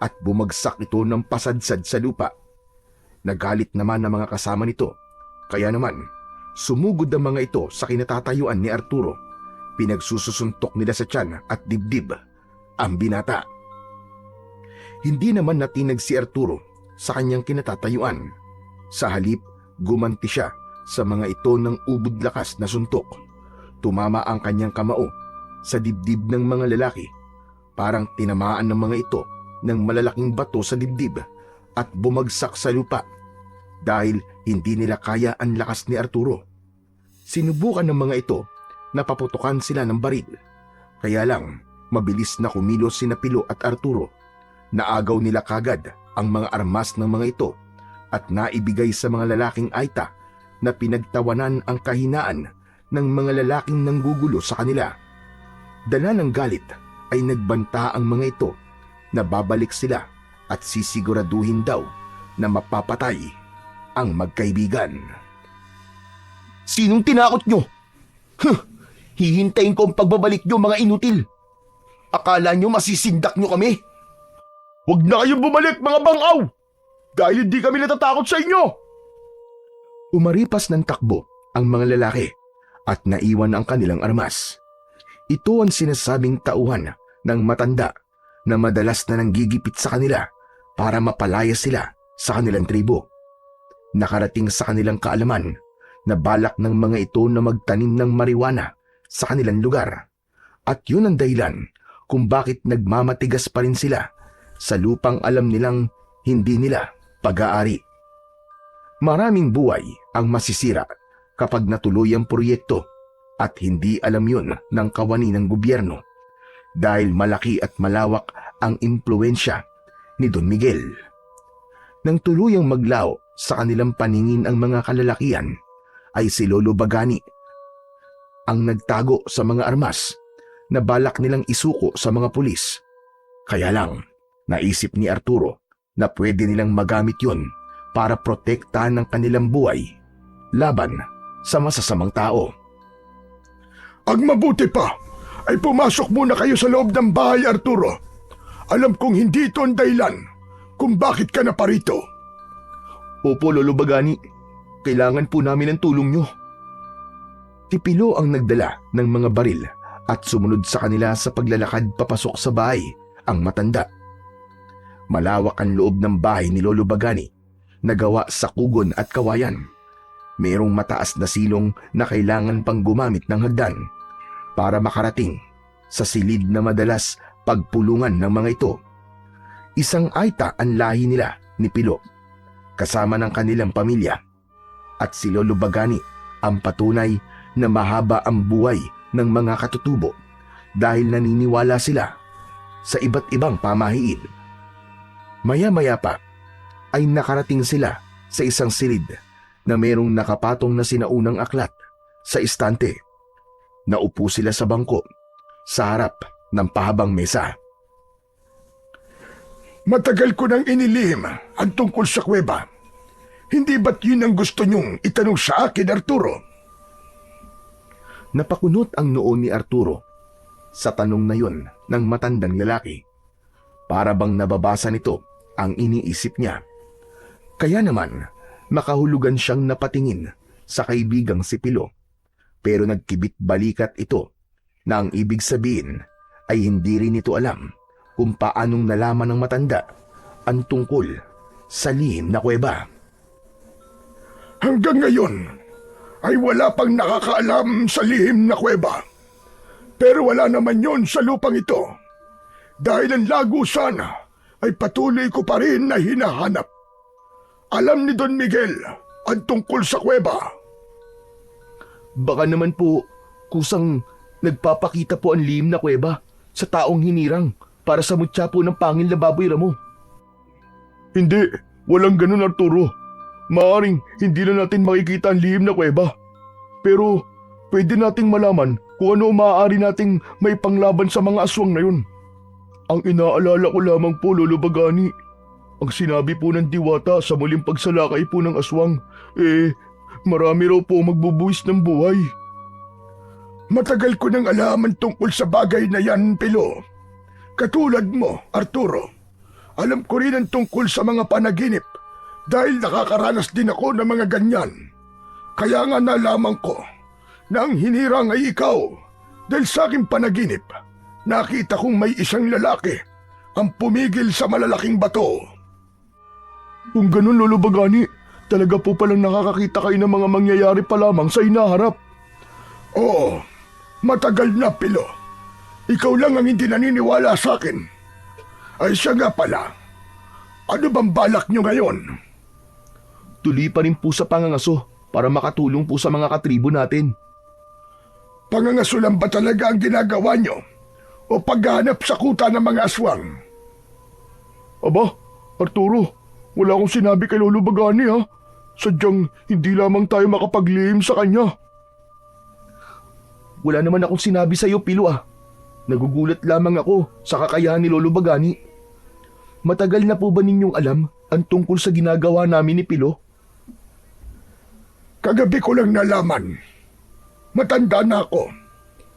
at bumagsak ito ng pasadsad sa lupa. Nagalit naman ang mga kasama nito, kaya naman Sumugod ang mga ito sa kinatatayuan ni Arturo. Pinagsususuntok nila sa tiyan at dibdib ang binata. Hindi naman natinag si Arturo sa kanyang kinatatayuan. Sa halip, gumanti siya sa mga ito ng ubod lakas na suntok. Tumama ang kanyang kamao sa dibdib ng mga lalaki. Parang tinamaan ng mga ito ng malalaking bato sa dibdib at bumagsak sa lupa dahil hindi nila kaya ang lakas ni Arturo. Sinubukan ng mga ito na paputukan sila ng baril. Kaya lang, mabilis na kumilos sina Pilo at Arturo. Naagaw nila kagad ang mga armas ng mga ito at naibigay sa mga lalaking Aita na pinagtawanan ang kahinaan ng mga lalaking nanggugulo sa kanila. Dala ng galit ay nagbanta ang mga ito na babalik sila at sisiguraduhin daw na mapapatay ang magkaibigan. Sinong tinakot nyo? Hihintayin ko ang pagbabalik nyo, mga inutil. Akala nyo masisindak nyo kami? Huwag na kayong bumalik, mga bangaw! Dahil hindi kami natatakot sa inyo! Umaripas ng takbo ang mga lalaki at naiwan ang kanilang armas. Ito ang sinasabing tauhan ng matanda na madalas na nanggigipit sa kanila para mapalaya sila sa kanilang tribo. Nakarating sa kanilang kaalaman na balak ng mga ito na magtanim ng marijuana sa kanilang lugar. At yun ang dahilan kung bakit nagmamatigas pa rin sila sa lupang alam nilang hindi nila pag-aari. Maraming buhay ang masisira kapag natuloy ang proyekto at hindi alam yun ng kawani ng gobyerno dahil malaki at malawak ang impluensya ni Don Miguel. Nang tuluyang maglaw sa kanilang paningin ang mga kalalakihan ay si Lolo Bagani ang nagtago sa mga armas na balak nilang isuko sa mga pulis. Kaya lang, naisip ni Arturo na pwede nilang magamit yon para protektahan ng kanilang buhay laban sa masasamang tao. Ang mabuti pa ay pumasok muna kayo sa loob ng bahay, Arturo. Alam kong hindi ito ang dahilan kung bakit ka na parito. Opo, Lolo Bagani. Kailangan po namin ng tulong nyo. Tipilo ang nagdala ng mga baril at sumunod sa kanila sa paglalakad papasok sa bahay ang matanda. Malawak ang loob ng bahay ni Lolo Bagani na gawa sa kugon at kawayan. Mayroong mataas na silong na kailangan pang gumamit ng hagdan para makarating sa silid na madalas pagpulungan ng mga ito. Isang Aita ang lahi nila ni Pilo kasama ng kanilang pamilya at si Lolo Bagani ang patunay na mahaba ang buhay ng mga katutubo dahil naniniwala sila sa iba't ibang pamahiin. Maya-maya pa ay nakarating sila sa isang silid na mayroong nakapatong na sinaunang aklat sa istante. Naupo sila sa bangko sa harap ng pahabang mesa. Matagal ko nang inilihim ang tungkol sa kuweba. Hindi ba't yun ang gusto niyong itanong sa akin, Arturo? Napakunot ang noo ni Arturo sa tanong na yun ng matandang lalaki. Para bang nababasa nito ang iniisip niya. Kaya naman, makahulugan siyang napatingin sa kaibigang si Pilo. Pero nagkibit balikat ito na ang ibig sabihin ay hindi rin ito alam kung paanong nalaman ng matanda ang tungkol sa lihim na kuweba. Hanggang ngayon ay wala pang nakakaalam sa lihim na kuweba. Pero wala naman yon sa lupang ito. Dahil ang lagusan ay patuloy ko pa rin na hinahanap. Alam ni Don Miguel ang tungkol sa kuweba. Baka naman po kusang nagpapakita po ang lihim na kuweba sa taong hinirang para sa mutya po ng pangil na baboy ramo. Hindi, walang ganun, Arturo. Maaring hindi na natin makikita ang lihim na kuweba. Pero pwede nating malaman kung ano maaari nating may panglaban sa mga aswang na yun. Ang inaalala ko lamang po, Lolo Bagani, ang sinabi po ng diwata sa muling pagsalakay po ng aswang, marami raw po magbubuwis ng buhay. Matagal ko nang alaman tungkol sa bagay na yan, Pilo. Katulad mo, Arturo. Alam ko rin ang tungkol sa mga panaginip dahil nakakaranas din ako ng mga ganyan. Kaya nga nalaman ko na ang hinirang ay ikaw. Dahil sa aking panaginip, nakita kong may isang lalaki ang pumigil sa malalaking bato. Kung ganun, Lolo Bagani, talaga po palang nakakakita kayo ng mga mangyayari pa lamang sa inaharap. Oo, matagal na, Pilo. Ikaw lang ang hindi naniniwala sa akin. Ay siya nga pala. Ano bang balak nyo ngayon? Tuloy pa rin po sa pangangaso para makatulong po sa mga katribo natin. Pangangasulan ba talaga ang ginagawa nyo? O paghahanap sa kuta ng mga aswang? Aba, Arturo, wala akong sinabi kay Lolo Bagani ha. Sadyang hindi lamang tayo makapaglihim sa kanya. Wala naman akong sinabi sa iyo, Pilo ah. Nagugulat lamang ako sa kakayahan ni Lolo Bagani. Matagal na po ba ninyong alam ang tungkol sa ginagawa namin ni Pilo? Kagabi ko lang nalaman. Matanda na ako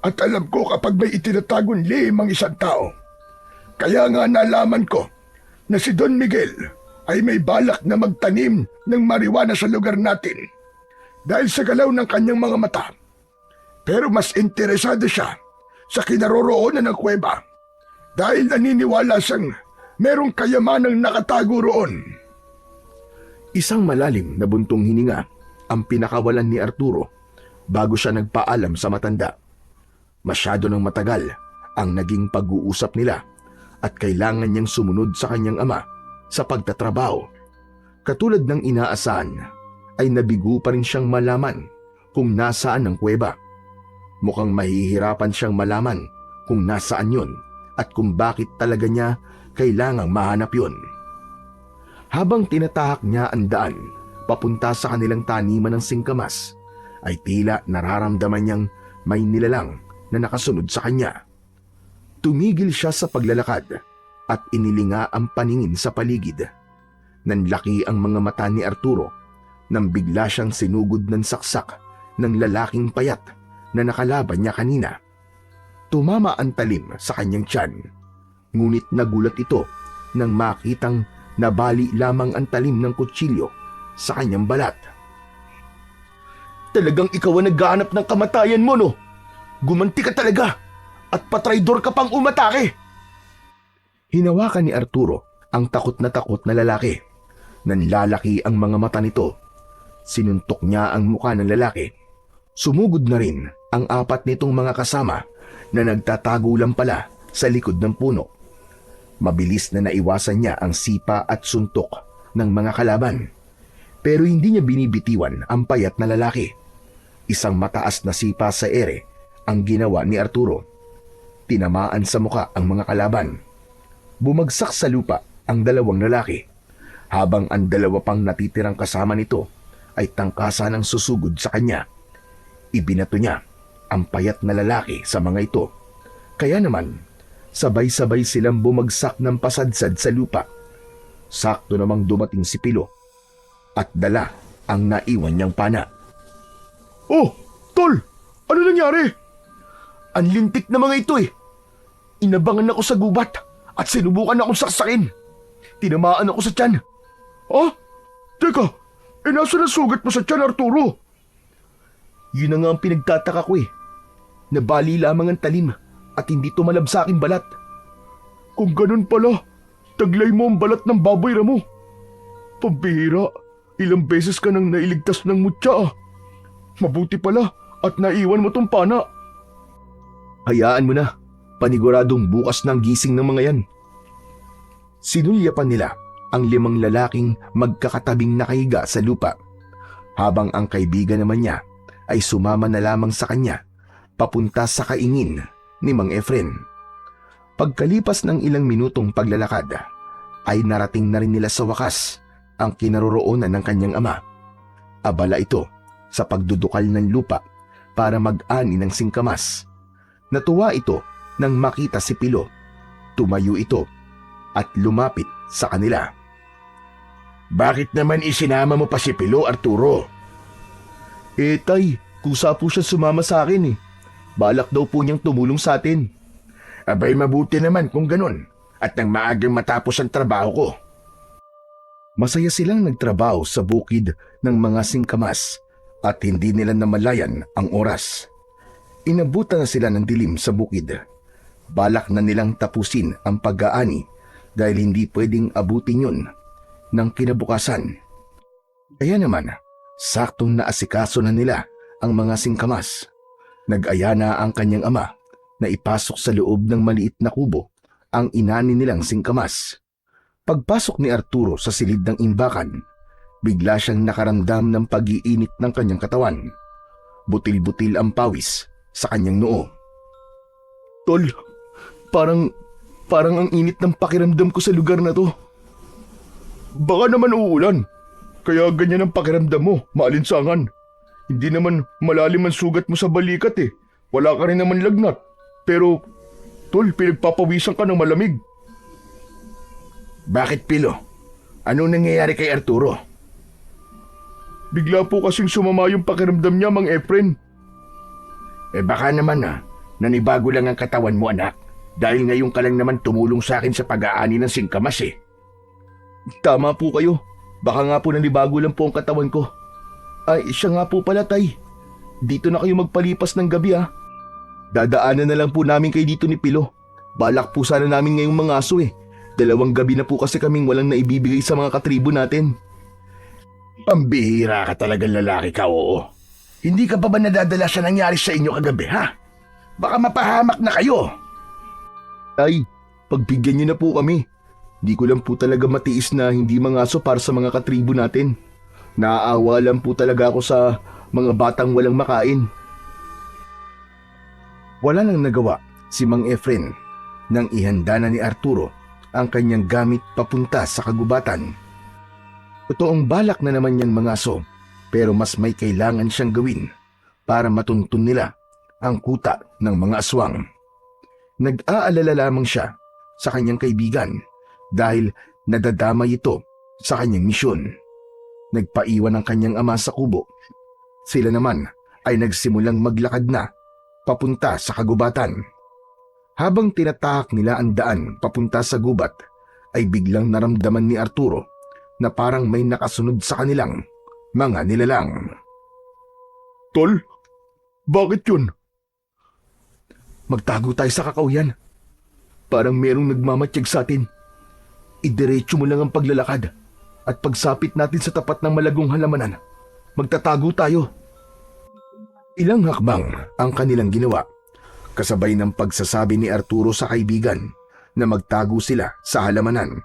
at alam ko kapag may itinatagong lihim ang isang tao. Kaya nga nalaman ko na si Don Miguel ay may balak na magtanim ng marijuana sa lugar natin dahil sa galaw ng kanyang mga mata. Pero mas interesado siya sa kinaroroonan ng kuweba dahil naniniwala siyang merong kayamanang nakatago roon. Isang malalim na buntong hininga ang pinakawalan ni Arturo bago siya nagpaalam sa matanda. Masyado ng matagal ang naging pag-uusap nila at kailangan niyang sumunod sa kanyang ama sa pagtatrabaho. Katulad ng inaasahan, ay nabigo pa rin siyang malaman kung nasaan ang kuweba. Mukhang mahihirapan siyang malaman kung nasaan yun at kung bakit talaga niya kailangang mahanap yun. Habang tinatahak niya ang daan papunta sa kanilang taniman ng singkamas, ay tila nararamdaman niyang may nilalang na nakasunod sa kanya. Tumigil siya sa paglalakad at inilinga ang paningin sa paligid. Nanlaki ang mga mata ni Arturo nang bigla siyang sinugod ng saksak ng lalaking payat na nakalaban niya kanina. Tumama ang talim sa kanyang tiyan, ngunit nagulat ito nang makitang nabali lamang ang talim ng kutsilyo sa kanyang balat. Talagang ikaw ang naghahanap ng kamatayan mo, no? Gumanti ka talaga at patraidor ka pang umatake. Hinawakan ni Arturo ang takot na lalaki. Nanlalaki ang mga mata nito. Sinuntok niya ang mukha ng lalaki. Sumugod na rin ang apat nitong mga kasama na nagtatago lang pala sa likod ng puno. Mabilis na naiwasan niya ang sipa at suntok ng mga kalaban. Pero hindi niya binibitiwan ang payat na lalaki. Isang mataas na sipa sa ere ang ginawa ni Arturo. Tinamaan sa muka ang mga kalaban. Bumagsak sa lupa ang dalawang lalaki, habang ang dalawa pang natitirang kasama nito ay tangkasan ng susugod sa kanya. Ibinato niya ang payat na lalaki sa mga ito. Kaya naman, sabay-sabay silang bumagsak ng pasadsad sa lupa. Sakto namang dumating si Pilo at dala ang naiwan niyang pana. Oh, Tol! Ano nangyari? Ang lintik na mga ito eh. Inabangan ako sa gubat at sinubukan akong saksakin. Tinamaan ako sa tiyan. Ah? Teka, nasa na sugat mo sa tiyan, Arturo? Yun na nga ang pinagtataka ko eh. Nabali lamang ang talim at hindi tumalab sa aking balat. Kung ganun pala, taglay mo ang balat ng baboy ramo. Pambihira, ilang beses ka nang nailigtas ng mutya ah. Mabuti pala at naiwan mo tong pana. Hayaan mo na, paniguradong bukas ng gising ng mga yan. Sinulyapan nila ang 5 lalaking magkakatabing nakahiga sa lupa, habang ang kaibigan naman niya ay sumama na lamang sa kanya papunta sa kaingin ni Mang Efren. Pagkalipas ng ilang minutong paglalakad, ay narating na rin nila sa wakas ang kinaroroonan ng kanyang ama. Abala ito sa pagdudukal ng lupa para mag-ani ng singkamas. Natuwa ito nang makita si Pilo. Tumayo ito at lumapit sa kanila. Bakit naman isinama mo pa si Pilo, Arturo? Tay, kusa po siya sumama sa akin eh. Balak daw po niyang tumulong sa atin. Abay, mabuti naman kung ganun at nang maagang matapos ang trabaho ko. Masaya silang nagtrabaho sa bukid ng mga singkamas at hindi nila namalayan ang oras. Inabutan na sila ng dilim sa bukid. Balak na nilang tapusin ang pag-aani dahil hindi pwedeng abutin yun ng kinabukasan. Kaya naman, saktong naasikaso na nila ang mga singkamas. Nag-aya na ang kanyang ama na ipasok sa loob ng maliit na kubo ang inani nilang singkamas. Pagpasok ni Arturo sa silid ng imbakan, bigla siyang nakaramdam ng pag-iinit ng kanyang katawan. Butil-butil ang pawis sa kanyang noo. Tol, parang ang init ng pakiramdam ko sa lugar na to. Baka naman uulan. Kaya ganyan ang pakiramdam mo, maalinsangan. Hindi naman malalim ang sugat mo sa balikat eh. Wala ka rin naman lagnat. Pero, tol, pinagpapawisan ka ng malamig. Bakit, Pilo? Anong nangyayari kay Arturo? Bigla po kasing sumama yung pakiramdam niya, Mang Efren. Baka naman nanibago lang ang katawan mo, anak. Dahil ngayon ka lang naman tumulong sa akin sa pag-aani ng singkamas eh. Tama po kayo. Baka nga po nanibago lang po ang katawan ko. Ay, siya nga po pala, tay. Dito na kayo magpalipas ng gabi ha. Dadaanan na lang po namin kayo dito ni Pilo. Balak po sana namin ngayong mga aso eh. 2 gabi na po kasi kaming walang naibibigay sa mga katribo natin. Pambihira ka talagang lalaki ka, oo. Hindi ka pa ba nadadala sa nangyari sa inyo kagabi, ha? Baka mapahamak na kayo. Tay, pagbigyan niyo na po kami. Di ko lang po talaga matiis na hindi mga aso para sa mga katribo natin. Naaawa lang po talaga ako sa mga batang walang makain. Wala nang nagawa si Mang Efren nang ihanda na ni Arturo ang kanyang gamit papunta sa kagubatan. Totoong balak na naman niyang mga aso, pero mas may kailangan siyang gawin para matuntun nila ang kuta ng mga aswang. Nag-aalala lamang siya sa kanyang kaibigan dahil nadadamay ito sa kanyang misyon. Nagpaiwan ang kanyang ama sa kubo. Sila naman ay nagsimulang maglakad na papunta sa kagubatan. Habang tinatahak nila ang daan papunta sa gubat, ay biglang naramdaman ni Arturo na parang may nakasunod sa kanilang mga nilalang. Tol, bakit yun? Magtago tayo sa kakauyan. Parang merong nagmamatyag sa atin. Idiretso mo lang ang paglalakad at pagsapit natin sa tapat ng malagong halamanan, magtatago tayo. Ilang hakbang ang kanilang ginawa, kasabay ng pagsasabi ni Arturo sa kaibigan na magtago sila sa halamanan.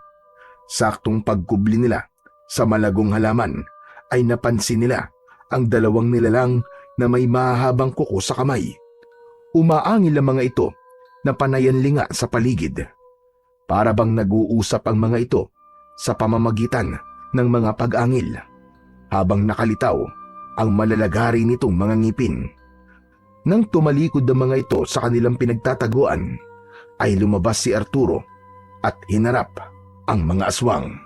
Saktong pagkubli nila sa malagong halaman ay napansin nila ang 2 nilalang na may mahahabang kuko sa kamay. Umaangil ang mga ito na panayanlinga sa paligid. Para bang nag-uusap ang mga ito sa pamamagitan ng mga pag-angil habang nakalitaw ang malalagari nitong mga ngipin. Nang tumalikod ang mga ito sa kanilang pinagtataguan, ay lumabas si Arturo at hinarap ang mga aswang.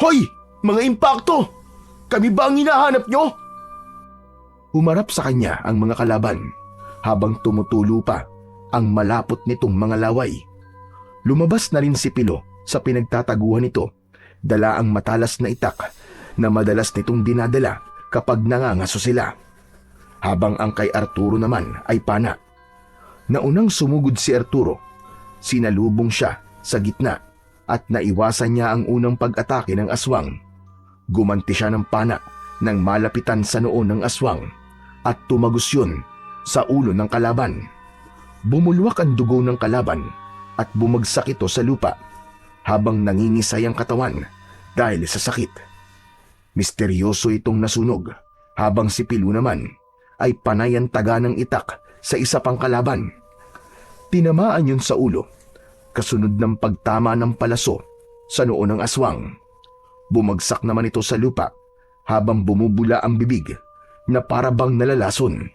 Hoy! Mga impakto! Kami ba ang hinahanap nyo? Humarap sa kanya ang mga kalaban habang tumutulo pa ang malapot nitong mga laway. Lumabas na rin si Pilo sa pinagtataguhan nito, dala ang matalas na itak na madalas nitong dinadala kapag nangangaso sila. Habang ang kay Arturo naman ay pana. Naunang sumugod si Arturo, sinalubong siya sa gitna at naiwasan niya ang unang pag-atake ng aswang. Gumanti siya ng pana nang malapitan sa noo ng aswang at tumagos yun sa ulo ng kalaban. Bumulwak ang dugo ng kalaban at bumagsak ito sa lupa habang nangingisay ang katawan dahil sa sakit. Misteryoso itong nasunog habang si Pilo naman ay panay ang taga ng itak sa isa pang kalaban. Tinamaan yun sa ulo, kasunod ng pagtama ng palaso sa noo ng aswang. Bumagsak naman ito sa lupa habang bumubula ang bibig na para bang nalalason.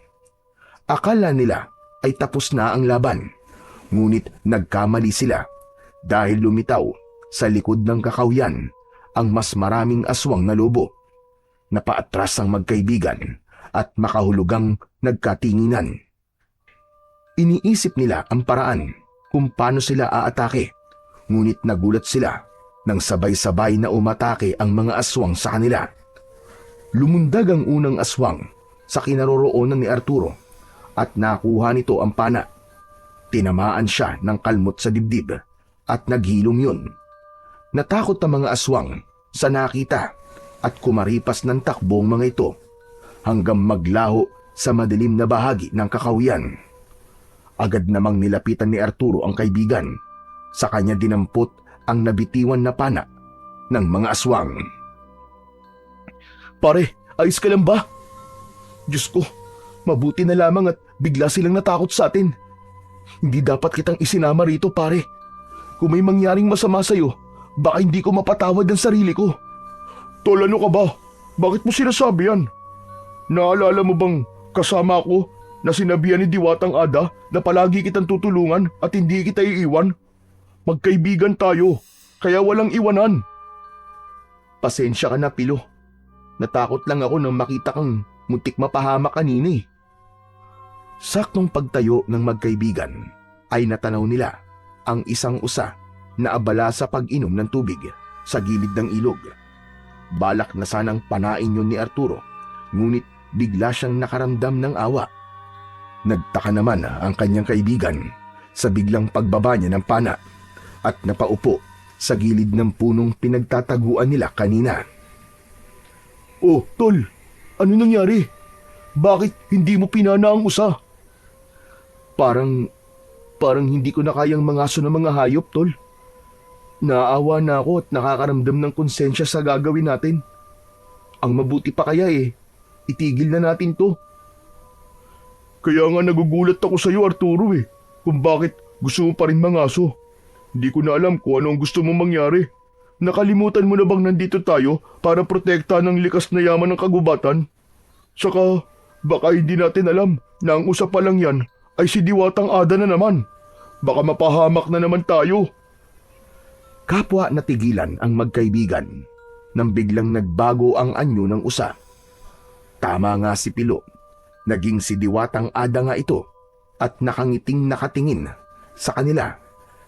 Akala nila ay tapos na ang laban, ngunit nagkamali sila dahil lumitaw sa likod ng kakawyan ang mas maraming aswang na lobo. Napaatras ang magkaibigan at makahulugang nagkatinginan. Iniisip nila ang paraan kung paano sila aatake, ngunit nagulat sila nang sabay-sabay na umatake ang mga aswang sa kanila. Lumundag ang unang aswang sa kinaroroonan ni Arturo at nakuha nito ang pana. Tinamaan siya ng kalmot sa dibdib at naghilom yun. Natakot ang mga aswang sa nakita at kumaripas ng takbo ang mga ito hanggang maglaho sa madilim na bahagi ng kakahuyan. Agad namang nilapitan ni Arturo ang kaibigan. Sa kanya dinampot ang nabitiwan na pana ng mga aswang. Pare, ayos ka lang ba? Diyos ko, mabuti na lamang at bigla silang natakot sa atin. Hindi dapat kitang isinama rito, pare. Kung may mangyaring masama sa'yo, baka hindi ko mapatawad ang sarili ko. Tol, ano ka ba? Bakit mo sinasabi yan? Naalala mo bang kasama ako na sinabihan ni Diwatang Ada na palagi kitang tutulungan at hindi kita iiwan? Magkaibigan tayo, kaya walang iwanan. Pasensya ka na, Pilo. Natakot lang ako nang makita kang muntik mapahamak kanina eh. Saktong pagtayo ng magkaibigan ay natanaw nila ang isang usa na abala sa pag-inom ng tubig sa gilid ng ilog. Balak na sanang panain yun ni Arturo, ngunit bigla siyang nakaramdam ng awa. Nagtaka naman ang kanyang kaibigan sa biglang pagbaba niya ng pana at napaupo sa gilid ng punong pinagtataguan nila kanina. Oh, tol, ano nangyari? Bakit hindi mo pinana ang usa? Parang hindi ko na kayang mangaso ng mga hayop, tol. Naawa na ako at nakakaramdam ng konsensya sa gagawin natin. Ang mabuti pa kaya itigil na natin to. Kaya nga nagugulat ako sa iyo, Arturo kung bakit gusto mo pa rin mangaso. Hindi ko na alam kung ano ang gusto mong mangyari. Nakalimutan mo na bang nandito tayo para protektahan ng likas na yaman ng kagubatan? Saka, baka hindi natin alam na ang usap pa lang yan ay si Diwatang Ada na naman. Baka mapahamak na naman tayo. Kapwa natigilan ang magkaibigan nang biglang nagbago ang anyo ng usa. Tama nga si Pilo. Naging si Diwatang Ada nga ito at nakangiting nakatingin sa kanila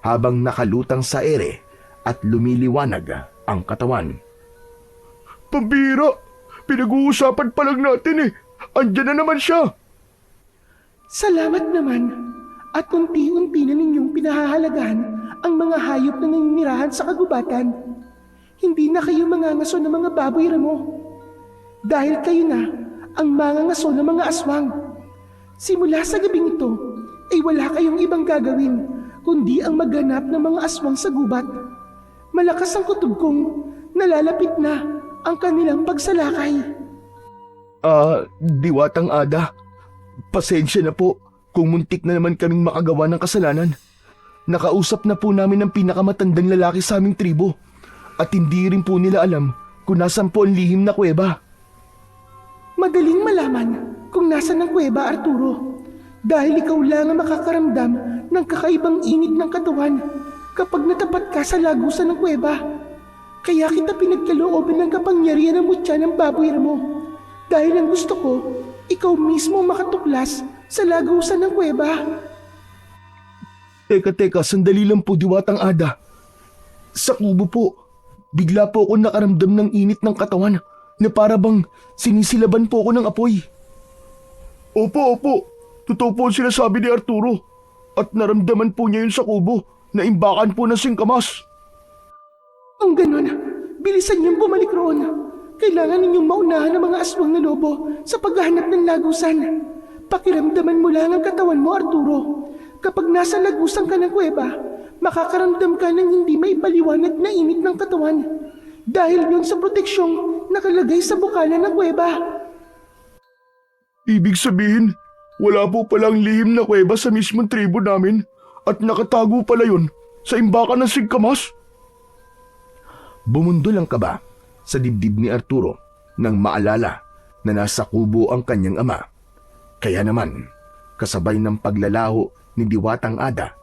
habang nakalutang sa ere at lumiliwanag ang katawan. Pambira! Pinag-uusapan pa lang natin Andyan na naman siya! Salamat naman at unti-unti na ninyong pinahahalagahan ang mga hayop na naninirahan sa kagubatan. Hindi na kayo mangangaso ng mga baboy ramo. Dahil kayo na ang mangangaso ng mga aswang. Simula sa gabing ito ay wala kayong ibang gagawin kundi ang maghanap ng mga aswang sa gubat. Malakas ang kutob kong nalalapit na ang kanilang pagsalakay. Diwatang Ada, pasensya na po kung muntik na naman kaming makagawa ng kasalanan. Nakausap na po namin ang pinakamatandang lalaki sa aming tribo at hindi rin po nila alam kung nasan po ang lihim na kuweba. Madaling malaman kung nasan ang kuweba, Arturo. Dahil ikaw lang ang makakaramdam ng kakaibang init ng katawan kapag natapat ka sa lagusan ng kuweba. Kaya kita pinagkalooban ng kapangyarihan ng mutya ng baboy ramo. Dahil ang gusto ko, ikaw mismo makatuklas sa lagusan ng kuweba. Teka, sandali lang po, Diwatang Ada. Sa kubo po, bigla po ako nakaramdam ng init ng katawan na para bang sinisilaban po ako ng apoy. Opo. Totoo po ang sinasabi ni Arturo. At naramdaman po niya yun sa kubo na imbakan po ng singkamas. Kung ganun, bilisan niyong bumalik roon. Kailangan ninyong maunahan ang mga aswang na lobo sa paghahanap ng lagusan. Pakiramdaman mo lang ang katawan mo, Arturo. Kapag nasa lagusan ka ng kuweba, makakaramdam ka ng hindi maipaliwanag na init ng katawan. Dahil yun sa proteksyong nakalagay sa bukalan ng kuweba. Ibig sabihin, wala po palang lihim na kuweba sa mismong tribo namin at nakatago pala yun sa imbakan ng singkamas. Bumundol ang kaba sa dibdib ni Arturo nang maalala na nasa kubo ang kanyang ama. Kaya naman, kasabay ng paglalaho ni Diwatang Ada,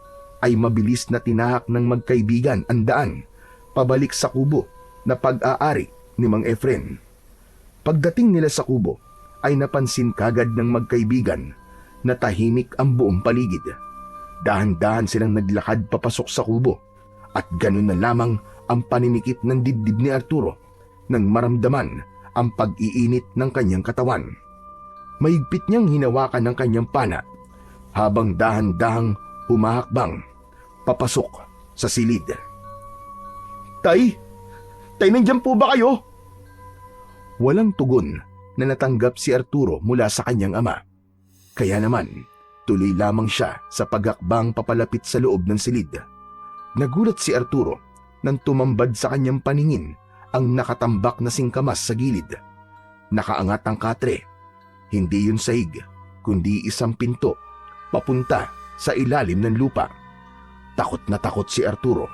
ay mabilis na tinahak ng magkaibigan ang daan pabalik sa kubo na pag-aari ni Mang Efren. Pagdating nila sa kubo, ay napansin kagad ng magkaibigan na tahimik ang buong paligid. Dahan-dahan silang naglakad papasok sa kubo at ganun na lamang ang paninikip ng dibdib ni Arturo nang maramdaman ang pag-iinit ng kanyang katawan. Mahigpit niyang hinawakan ng kanyang pana habang dahan-dahang humahakbang papasok sa silid. Tay? Tay, nandiyan po ba kayo? Walang tugon na natanggap si Arturo mula sa kanyang ama. Kaya naman, tuloy lamang siya sa paghakbang papalapit sa loob ng silid. Nagulat si Arturo nang tumambad sa kanyang paningin ang nakatambak na singkamas sa gilid. Nakaangat ang katre. Hindi yun sahig, kundi isang pinto papunta sa ilalim ng lupa. Takot na takot si Arturo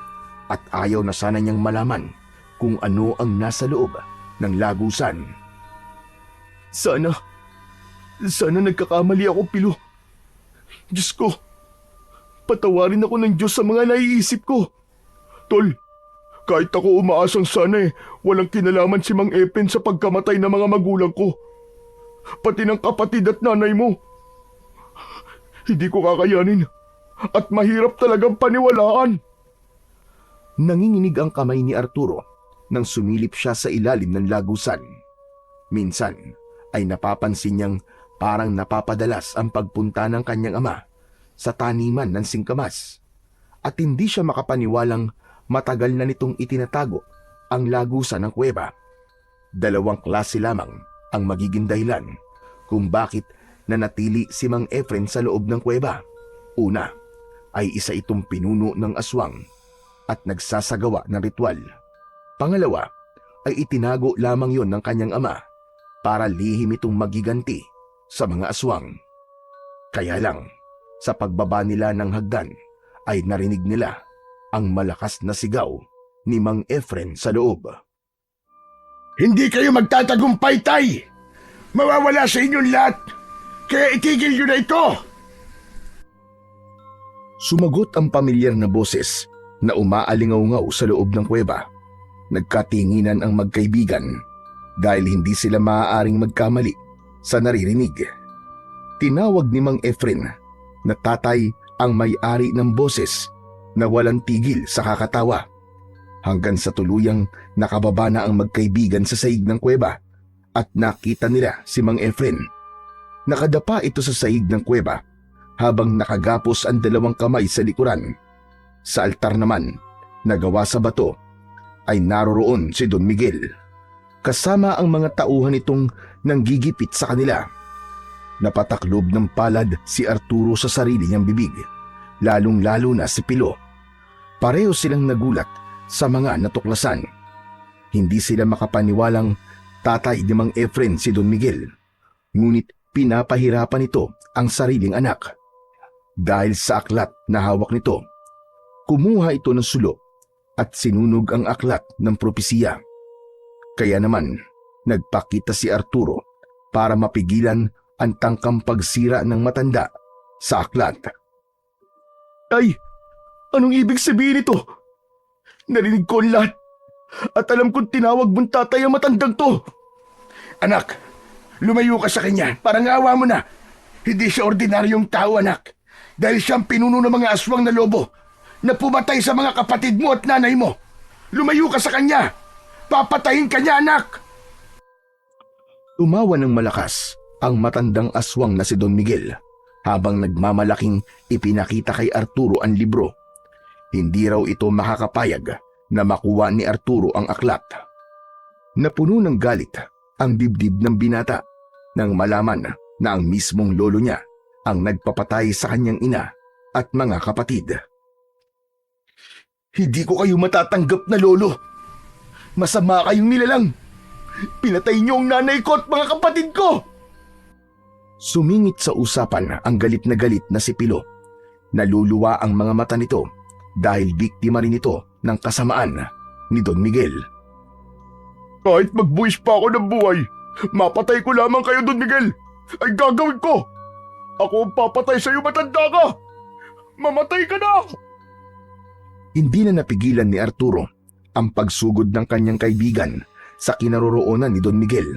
at ayaw na sana niyang malaman kung ano ang nasa loob ng lagusan. Sana nagkakamali ako, Pilo. Diyos ko, patawarin ako ng Diyos sa mga naiisip ko. Tol, kahit ako umaasang sana walang kinalaman si Mang Epen sa pagkamatay ng mga magulang ko. Pati ng kapatid at nanay mo. Hindi ko kakayanin at mahirap talagang paniwalaan. Nanginginig ang kamay ni Arturo nang sumilip siya sa ilalim ng lagusan. Minsan ay napapansin niyang parang napapadalas ang pagpunta ng kanyang ama sa taniman ng singkamas at hindi siya makapaniwalang matagal na nitong itinatago ang lagusan ng kuweba. Dalawang klase lamang ang magiging dahilan kung bakit nanatili si Mang Efren sa loob ng kuweba. Una ay isa itong pinuno ng aswang at nagsasagawa ng ritual. Pangalawa ay itinago lamang yon ng kanyang ama para lihim itong magiganti sa mga aswang. Kaya lang, sa pagbaba nila ng hagdan ay narinig nila ang malakas na sigaw ni Mang Efren sa loob. Hindi kayo magtatagumpay, Tay! Mawawala sa inyong lahat! Kaya itigil nyo na ito! Sumagot ang pamilyar na boses na umaalingaw-ngaw sa loob ng kuweba. Nagkatinginan ang magkaibigan dahil hindi sila maaaring magkamali sa naririnig. Tinawag ni Mang Efren na tatay ang may-ari ng boses na walang tigil sa kakatawa hanggang sa tuluyang nakababa na ang magkaibigan sa sahig ng kuweba at nakita nila si Mang Efren. Nakadapa ito sa sahig ng kuweba habang nakagapos ang dalawang kamay sa likuran. Sa altar naman, na gawa sa bato, ay naroroon si Don Miguel. Kasama ang mga tauhan nitong nanggigipit sa kanila. Napataklob ng palad si Arturo sa sarili niyang bibig, lalong-lalo na si Pilo. Pareho silang nagulat sa mga natuklasan. Hindi sila makapaniwalang tatay ni Mang Efren si Don Miguel, ngunit pinapahirapan nito ang sariling anak. Dahil sa aklat na hawak nito, kumuha ito ng sulo at sinunog ang aklat ng propesiya. Kaya naman, nagpakita si Arturo para mapigilan ang tangkang pagsira ng matanda sa aklat. Ay, anong ibig sabihin ito? Narinig ko ang lahat at alam kong tinawag mong tatay ang matandang to. Anak, lumayo ka sa kanya. Parang awa mo na. Hindi siya ordinaryong tao, anak. Dahil siyang pinuno ng mga aswang na lobo na pumatay sa mga kapatid mo at nanay mo. Lumayo ka sa kanya. Papatayin ka niya, anak. Tumawa ng malakas ang matandang aswang na si Don Miguel habang nagmamalaking ipinakita kay Arturo ang libro. Hindi raw ito makakapayag na makuha ni Arturo ang aklat. Napuno ng galit ang dibdib ng binata nang malaman na ang mismong lolo niya ang nagpapatay sa kanyang ina at mga kapatid. Hindi ko kayo matatanggap na lolo. Masama kayong nilalang. Pinatay niyo ang nanay ko at mga kapatid ko. Sumingit sa usapan ang galit na si Pilo. Naluluwa ang mga mata nito dahil biktima rin ito ng kasamaan ni Don Miguel. Kahit magbuwis pa ako ng buhay, mapatay ko lamang kayo, Don Miguel. Ay gagawin ko. Ako ang papatay sa iyo, matanda ka. Mamatay ka na. Hindi na napigilan ni Arturo ang pagsugod ng kanyang kaibigan sa kinaroroonan ni Don Miguel.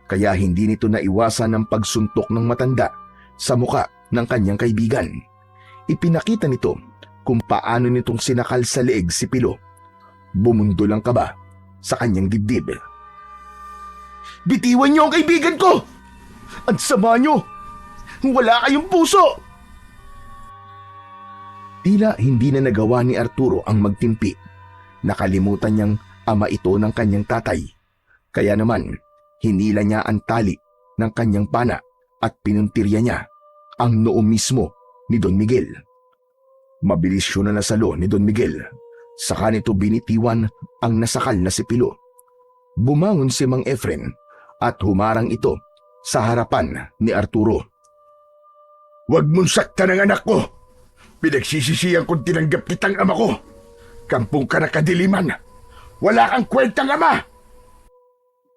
Kaya hindi nito naiwasan ang pagsuntok ng matanda sa muka ng kanyang kaibigan. Ipinakita nito kung paano nitong sinakal sa leeg si Pilo. Bumundol ang kaba sa kanyang dibdib. Bitiwan niyo ang kaibigan ko! Ang sama niyo! Wala kayong puso! Tila hindi na nagawa ni Arturo ang magtimpi. Nakalimutan niyang ama ito ng kanyang tatay. Kaya naman, hinila niya ang tali ng kanyang pana at pinuntirya niya ang noo mismo ni Don Miguel. Mabilis siya na nasalo ni Don Miguel. Saka nito binitiwan ang nasakal na si Pilo. Bumangon si Mang Efren at humarang ito sa harapan ni Arturo. Huwag mong saktan ang anak ko. Pinagsisisihan kong tinanggap kitang ama ko. Kampung ka na kadiliman. Wala kang kwentang ama.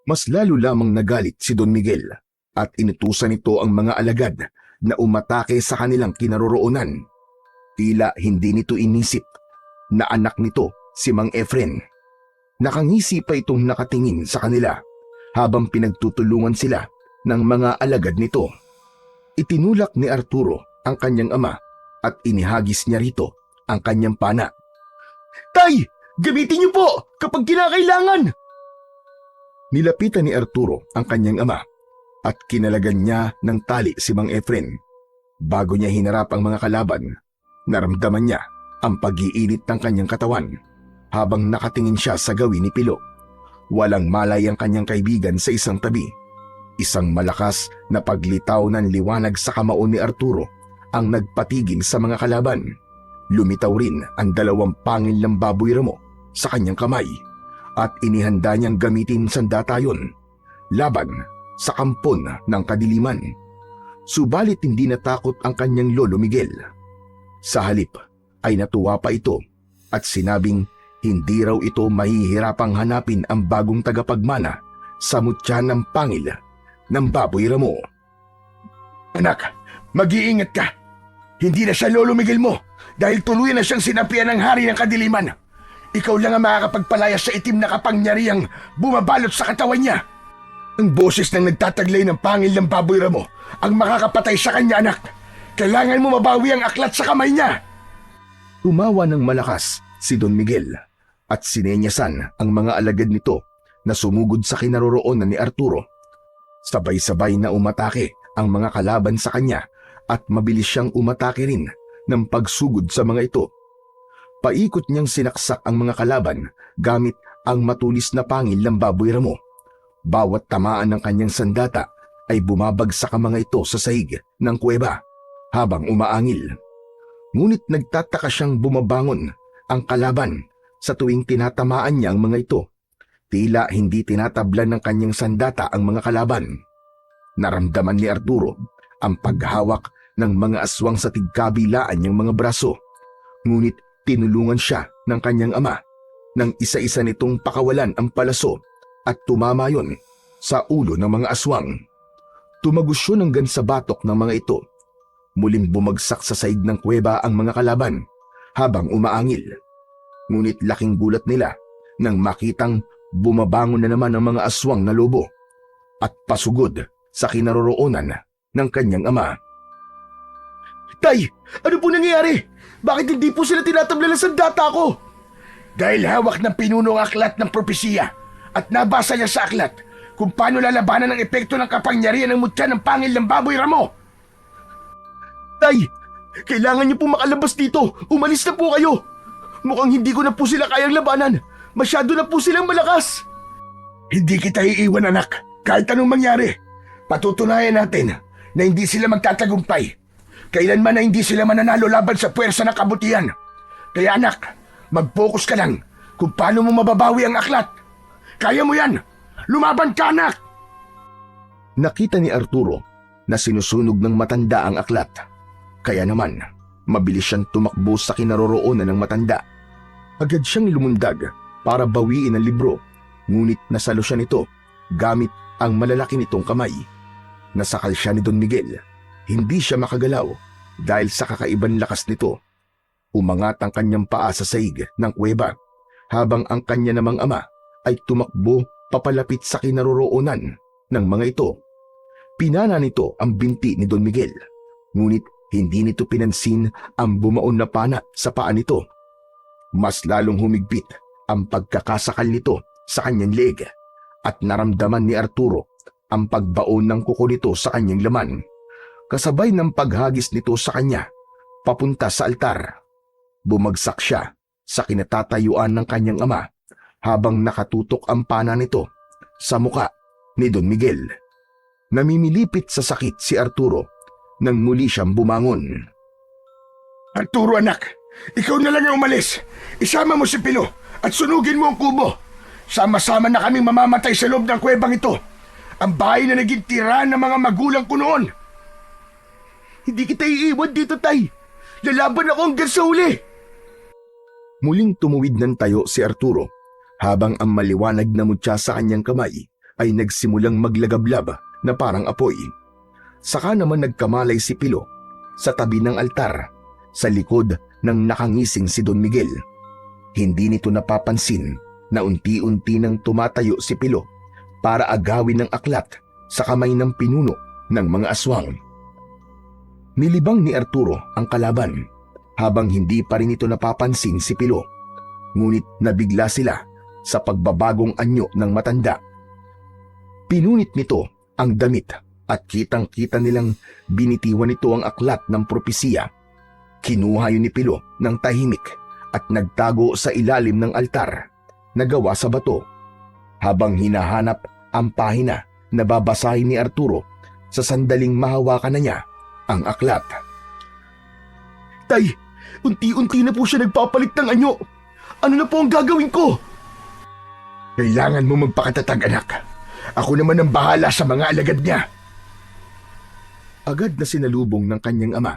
Mas lalo lamang nagalit si Don Miguel at inutusan nito ang mga alagad na umatake sa kanilang kinaroroonan. Tila hindi nito inisip na anak nito si Mang Efren. Nakangisi pa itong nakatingin sa kanila habang pinagtutulungan sila ng mga alagad nito. Itinulak ni Arturo ang kanyang ama at inihagis niya rito ang kanyang pana. Tay! Gamitin niyo po kapag kinakailangan! Nilapitan ni Arturo ang kanyang ama at kinalagan niya ng tali si Mang Efren. Bago niya hinarap ang mga kalaban, naramdaman niya ang pag-iinit ng kanyang katawan habang nakatingin siya sa gawin ni Pilo. Walang malay ang kanyang kaibigan sa isang tabi. Isang malakas na paglitaw ng liwanag sa kamao ni Arturo ang nagpatigil sa mga kalaban. Lumitaw rin ang 2 pangil ng baboy ramo sa kanyang kamay at inihanda niyang gamitin sandatayon laban sa kampon ng kadiliman. Subalit hindi natakot ang kanyang lolo Miguel. Sa halip ay natuwa pa ito at sinabing hindi raw ito mahihirapang hanapin ang bagong tagapagmana sa mutya ng pangil ng baboy ramo. Anak, mag-iingat ka. Hindi na siya Lolo Miguel mo dahil tuluyan na siyang sinapian ng hari ng kadiliman. Ikaw lang ang makakapagpalaya sa itim na kapangyarihang bumabalot sa katawan niya. Ang boses ng nagtataglay ng pangil ng baboy ramo ang makakapatay sa kanya, anak. Kailangan mo mabawi ang aklat sa kamay niya. Tumawa ng malakas si Don Miguel at sinenyasan ang mga alagad nito na sumugod sa kinaroroonan ni Arturo. Sabay-sabay na umatake ang mga kalaban sa kanya at mabilis siyang umatake rin ng pagsugod sa mga ito. Paikot niyang sinaksak ang mga kalaban gamit ang matulis na pangil ng baboy ramo. Bawat tamaan ng kanyang sandata ay bumabagsak ang mga ito sa sahig ng kuweba habang umaangil. Ngunit nagtataka siyang bumabangon ang kalaban sa tuwing tinatamaan niya ang mga ito. Tila hindi tinatablan ng kanyang sandata ang mga kalaban. Naramdaman ni Arturo ang paghawak ng mga aswang sa tigkabilaan niyang mga braso. Ngunit tinulungan siya ng kanyang ama nang isa-isa nitong pakawalan ang palaso at tumama yon sa ulo ng mga aswang. Tumagos yun hanggang sa batok ng mga ito. Muling bumagsak sa saig ng kuweba ang mga kalaban habang umaangil. Ngunit laking gulat nila nang makitang bumabangon na naman ang mga aswang na lobo at pasugod sa kinaroroonan ng kanyang ama. Tay! Ano po nangyayari? Bakit hindi po sila tinatabla ng sandata ko? Dahil hawak ng pinuno ang aklat ng propesiya at nabasa niya sa aklat kung paano lalabanan ang epekto ng kapangyarihan ng mutya ng pangil ng baboy ramo. Tay! Kailangan niyo po makalabas dito. Umalis na po kayo. Mukhang hindi ko na po sila kayang labanan. Masyado na po silang malakas. Hindi kita iiwan, anak. Kahit anong mangyari, patutunayan natin na hindi sila magtatagumpay. Kailanman na hindi sila mananalo laban sa puwersa ng kabutihan. Kaya anak, mag-focus ka lang kung paano mo mababawi ang aklat. Kaya mo yan! Lumaban ka, anak! Nakita ni Arturo na sinusunog ng matanda ang aklat. Kaya naman, mabilis siyang tumakbo sa kinaroroonan ng matanda. Agad siyang lumundag para bawiin ang libro, ngunit nasalo siya nito gamit ang malalaki nitong kamay. Nasakal siya ni Don Miguel. Hindi siya makagalaw dahil sa kakaibang lakas nito. Umangat ang kanyang paa sa saig ng kuweba habang ang kanya namang ama ay tumakbo papalapit sa kinaroroonan ng mga ito. Pinana nito ang binti ni Don Miguel, ngunit hindi nito pinansin ang bumaon na pana sa paa nito. Mas lalong humigpit ang pagkakasakal nito sa kanyang leeg at naramdaman ni Arturo ang pagbaon ng kuko nito sa kanyang laman, kasabay ng paghagis nito sa kanya papunta sa altar. Bumagsak siya sa kinatatayuan ng kanyang ama habang nakatutok ang pana nito sa muka ni Don Miguel. Namimilipit sa sakit si Arturo nang muli siyang bumangon. Arturo anak, ikaw na lang ang umalis. Isama mo si Pilo at sunugin mo ang kubo. Sama-sama na kaming mamamatay sa loob ng kuwebang ito. Ang bahay na naging tirahan ng mga magulang ko noon. Hindi kita iiwan dito, Tay. Lalaban ako hanggang sa huli. Muling tumuwid ng tayo si Arturo habang ang maliwanag na mutya sa kanyang kamay ay nagsimulang maglagablab na parang apoy. Saka naman nagkamalay si Pilo sa tabi ng altar sa likod ng nakangising si Don Miguel. Hindi nito napapansin na unti-unti nang tumatayo si Pilo para agawin ng aklat sa kamay ng pinuno ng mga aswang. Nilibang ni Arturo ang kalaban habang hindi pa rin ito napapansin si Pilo. Ngunit nabigla sila sa pagbabagong anyo ng matanda. Pinunit nito ang damit at kitang-kita nilang binitiwan nito ang aklat ng propesiya. Kinuha yun ni Pilo ng tahimik at nagtago sa ilalim ng altar na gawa sa bato habang hinahanap ang pahina na babasahin ni Arturo sa sandaling mahawakan na niya ang aklat. Tay, unti-unti na po siya nagpapalit ng anyo. Ano na po ang gagawin ko? Kailangan mo magpakatatag, anak. Ako naman ang bahala sa mga alagad niya. Agad na sinalubong ng kanyang ama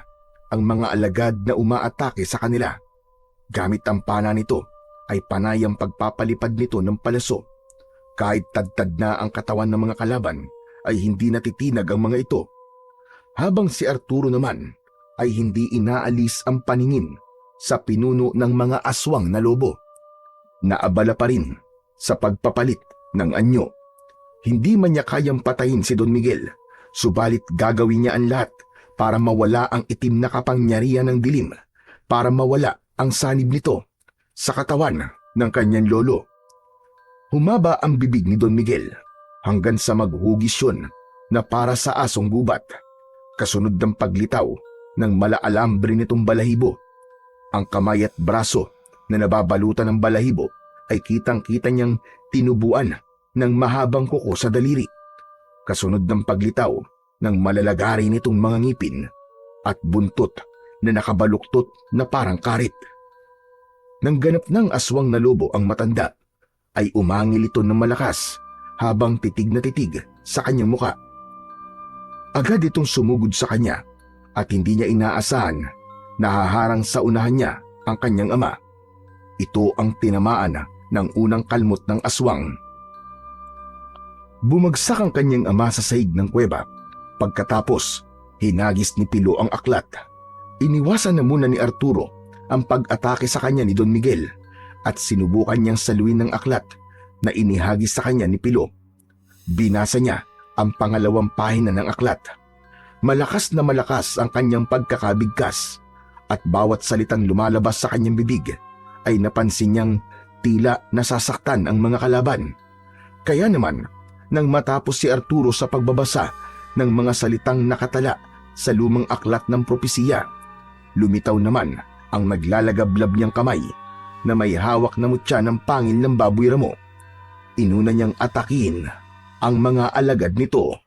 ang mga alagad na umaatake sa kanila. Gamit ang pana nito ay panay ang pagpapalipad nito ng palaso. Kahit tadtad na ang katawan ng mga kalaban ay hindi natitinag ang mga ito. Habang si Arturo naman ay hindi inaalis ang paningin sa pinuno ng mga aswang na lobo. Naabala pa rin sa pagpapalit ng anyo. Hindi man niya kayang patayin si Don Miguel, subalit gagawin niya ang lahat para mawala ang itim na kapangyarihan ng dilim, para mawala ang sanib nito sa katawan ng kanyang lolo. Humaba ang bibig ni Don Miguel hanggang sa maghugis yun na para sa asong gubat. Kasunod ng paglitaw ng malaalambre nitong balahibo. Ang kamay at braso na nababalutan ng balahibo ay kitang-kita niyang tinubuan ng mahabang kuko sa daliri. Kasunod ng paglitaw ng malalagari nitong mga ngipin at buntot na nakabaluktot na parang karit. Nang ganap ng aswang na lobo ang matanda, ay umangil ito ng malakas habang titig na titig sa kanyang muka. Agad itong sumugod sa kanya at hindi niya inaasahan na haharang sa unahan niya ang kanyang ama. Ito ang tinamaan ng unang kalmot ng aswang. Bumagsak ang kanyang ama sa sahig ng kuweba. Pagkatapos, hinagis ni Pilo ang aklat. Iniwasan na muna ni Arturo ang pag-atake sa kanya ni Don Miguel at sinubukan niyang saluin ng aklat na inihagis sa kanya ni Pilo. Binasa niya ang pangalawang pahina ng aklat. Malakas na malakas ang kanyang pagkakabigkas at bawat salitang lumalabas sa kanyang bibig ay napansin niyang tila nasasaktan ang mga kalaban. Kaya naman, nang matapos si Arturo sa pagbabasa ng mga salitang nakatala sa lumang aklat ng propesiya, lumitaw naman ang naglalagablab niyang kamay na may hawak na mutya ng pangil ng baboy ramo. Inuna niyang atakin ang mga alagad nito.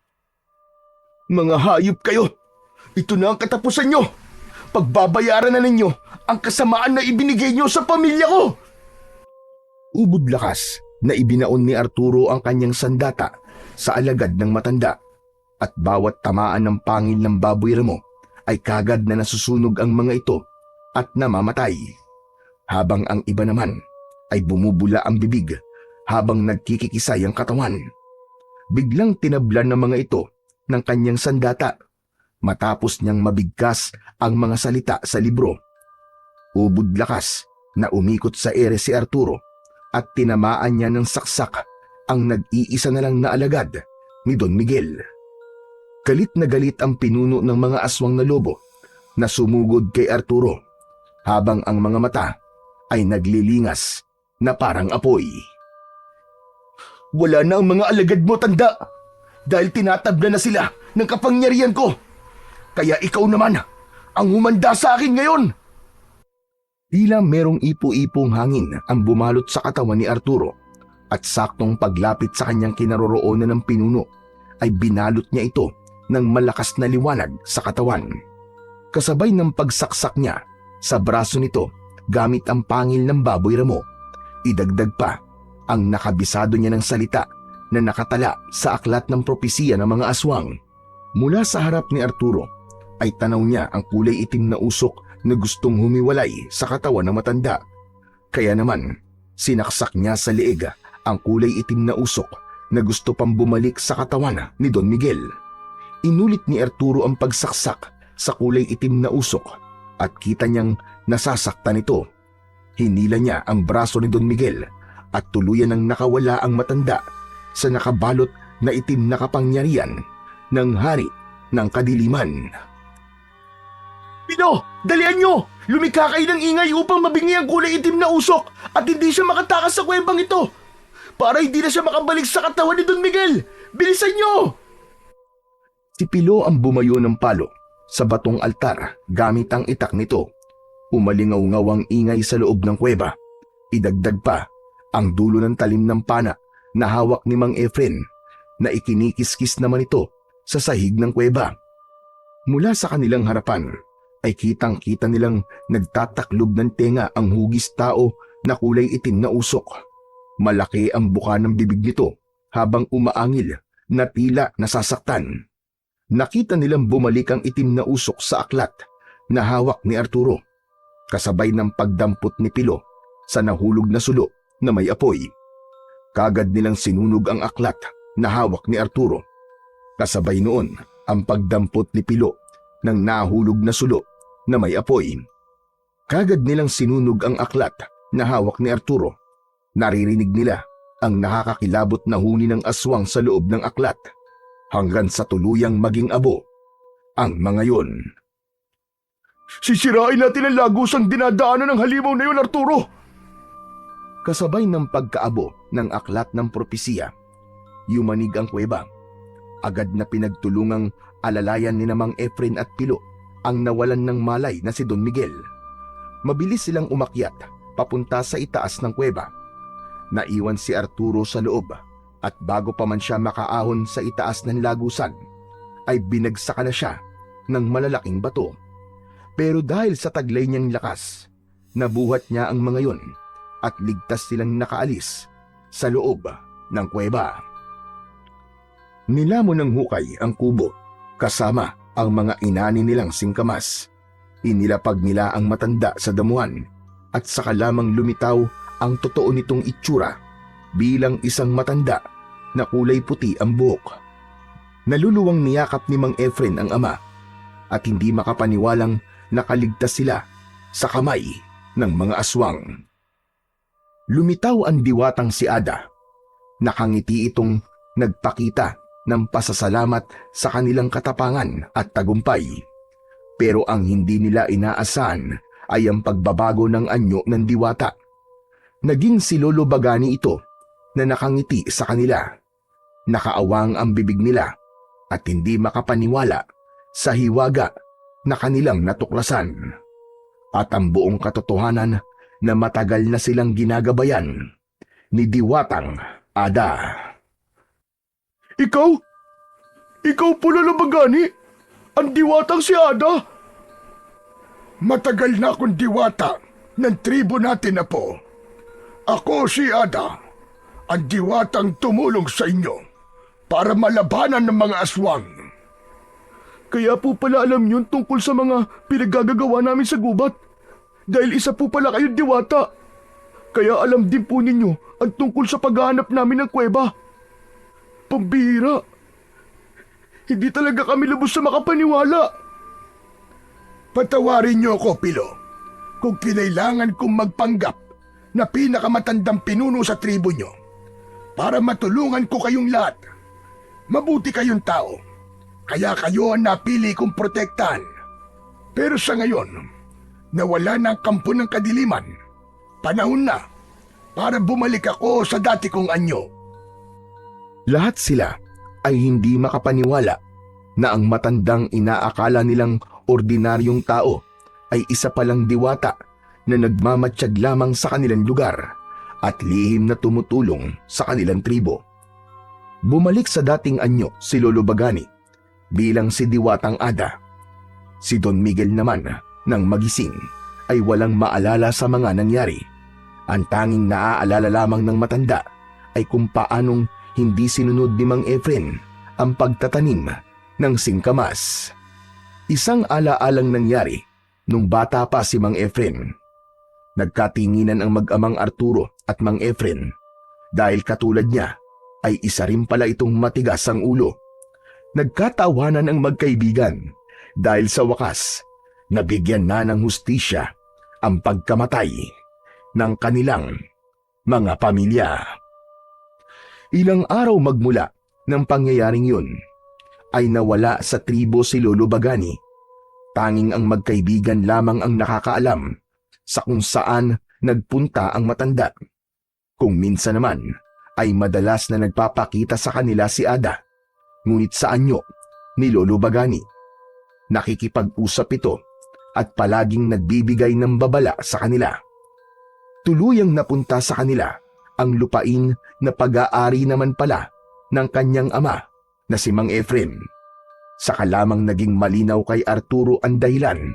Mga hayop kayo! Ito na ang katapusan nyo! Pagbabayaran na ninyo ang kasamaan na ibinigay nyo sa pamilya ko! Ubod lakas na ibinaon ni Arturo ang kanyang sandata sa alagad ng matanda at bawat tamaan ng pangil ng baboy ramo ay kagad na nasusunog ang mga ito at namamatay. Habang ang iba naman ay bumubula ang bibig habang nagkikikisay ang katawan. Biglang tinablan ng mga ito ng kanyang sandata matapos niyang mabigkas ang mga salita sa libro. Ubod lakas na umikot sa ere si Arturo at tinamaan niya ng saksak ang nag-iisa na lang na alagad ni Don Miguel. Galit na galit ang pinuno ng mga aswang na lobo na sumugod kay Arturo habang ang mga mata ay naglilingas na parang apoy. Wala na ang mga alagad mo, tanda! dahil tinatabla na sila ng kapangyarihan ko. Kaya ikaw naman ang humanda sa akin ngayon. Tila merong ipo-ipong hangin ang bumalot sa katawan ni Arturo at saktong paglapit sa kanyang kinaroroonan ng pinuno ay binalot niya ito ng malakas na liwanag sa katawan. Kasabay ng pagsaksak niya sa braso nito gamit ang pangil ng baboy ramo, idagdag pa ang nakabisado niya ng salita na nakatala sa aklat ng propesiya ng mga aswang. Mula sa harap ni Arturo ay tanaw niya ang kulay itim na usok na gustong humiwalay sa katawan ng matanda. Kaya naman, sinaksak niya sa leeg ang kulay itim na usok na gusto pang bumalik sa katawan ni Don Miguel. Inulit ni Arturo ang pagsaksak sa kulay itim na usok at kita niyang nasasaktan ito. Hinila niya ang braso ni Don Miguel at tuluyan ng nakawala ang matanda sa nakabalot na itim na kapangyarihan ng hari ng kadiliman. Pino, dalian nyo! Lumikha kayo ng ingay upang mabingi ang kulay itim na usok at hindi siya makatakas sa kuwebang ito para hindi na siya makabalik sa katawan ni Don Miguel. Bilisan nyo! Si Pilo ang bumayo ng palo sa batong altar gamit ang itak nito. Umalingaw-ngaw ang ingay sa loob ng kuweba. Idagdag pa ang dulo ng talim ng pana na hawak ni Mang Efren na ikinikiskis naman ito sa sahig ng kuweba. Mula sa kanilang harapan ay kitang-kita nilang nagtataklob ng tenga ang hugis tao na kulay itim na usok. Malaki ang buka ng bibig nito habang umaangil na tila nasasaktan. Nakita nilang bumalik ang itim na usok sa aklat na hawak ni Arturo, kasabay ng pagdampot ni Pilo sa nahulog na sulo na may apoy. Kagad nilang sinunog ang aklat na hawak ni Arturo. Kasabay noon ang pagdampot ni Pilo ng nahulog na sulo na may apoy. Kagad nilang sinunog ang aklat na hawak ni Arturo. Naririnig nila ang nakakakilabot na huni ng aswang sa loob ng aklat hanggang sa tuluyang maging abo ang mga yon. Sisirain natin ang lagusang dinadaanan ng halimaw na yun, Arturo! Kasabay ng pagkaabo ng aklat ng propesiya, yumanig ang kuweba. Agad na pinagtulungang alalayan ni Mang Efren at Pilo ang nawalan ng malay na si Don Miguel. Mabilis silang umakyat papunta sa itaas ng kuweba. Naiwan si Arturo sa loob at bago pa man siya makaahon sa itaas ng lagusan, ay binagsakan na siya ng malalaking bato. Pero dahil sa taglay niyang lakas, nabuhat niya ang mga yon at ligtas silang nakaalis sa loob ng kuweba. Nilamon ng hukay ang kubo kasama ang mga inani nilang singkamas. Inilapag nila ang matanda sa damuhan at saka lamang lumitaw ang totoo nitong itsura bilang isang matanda na kulay puti ang buhok. Naluluwang niyakap ni Mang Efren ang ama at hindi makapaniwalang nakaligtas sila sa kamay ng mga aswang. Lumitaw ang diwatang si Ada. Nakangiti itong nagpakita ng pasasalamat sa kanilang katapangan at tagumpay. Pero ang hindi nila inaasahan ay ang pagbabago ng anyo ng diwata. Naging si Lolo Bagani ito na nakangiti sa kanila. Nakaawang ang bibig nila at hindi makapaniwala sa hiwaga na kanilang natuklasan. At ang buong katotohanan na matagal na silang ginagabayan ni Diwatang Ada. Ikaw? Ikaw po, Lolo Bagani? Ang diwatang si Ada? Matagal na akong diwata ng tribo natin na po. Ako si Ada, ang diwatang tumulong sa inyo para malabanan ng mga aswang. Kaya po pala alam yun tungkol sa mga pinaggagawa namin sa gubat. Dahil isa po pala kayong diwata. Kaya alam din po ninyo ang tungkol sa paghahanap namin ng kuweba. Pambihira. Hindi talaga kami lubos sa makapaniwala. Patawarin niyo ako, Pilo, kung kinailangan kong magpanggap na pinakamatandang pinuno sa tribo niyo para matulungan ko kayong lahat. Mabuti kayong tao, kaya kayo ang napili kong protektahan. Pero sa ngayon, nawala na ang kampo ng kadiliman. Panahon na para bumalik ako sa dati kong anyo. Lahat sila ay hindi makapaniwala na ang matandang inaakala nilang ordinaryong tao ay isa palang diwata na nagmamatsyag lamang sa kanilang lugar at lihim na tumutulong sa kanilang tribo. Bumalik sa dating anyo si Lolo Bagani bilang si Diwatang Ada. Si Don Miguel naman nang magising ay walang maalala sa mga nangyari. Ang tanging naaalala lamang ng matanda ay kung paanong hindi sinunod ni Mang Efren ang pagtatanim ng singkamas. Isang alaalang nangyari nung bata pa si Mang Efren. Nagkatinginan ang mag-amang Arturo at Mang Efren dahil katulad niya ay isa rin pala itong matigas ang ulo. Nagkatawanan ang magkaibigan dahil sa wakas nabigyan na ng hustisya ang pagkamatay ng kanilang mga pamilya. Ilang araw magmula ng pangyayaring yun ay nawala sa tribo si Lolo Bagani. Tanging ang magkaibigan lamang ang nakakaalam sa kung saan nagpunta ang matanda. Kung minsan naman ay madalas na nagpapakita sa kanila si Ada, ngunit sa anyo ni Lolo Bagani. Nakikipag-usap ito at palaging nagbibigay ng babala sa kanila. Tuluyang napunta sa kanila ang lupain na pag-aari naman pala ng kanyang ama na si Mang Efren. Saka lamang naging malinaw kay Arturo ang dahilan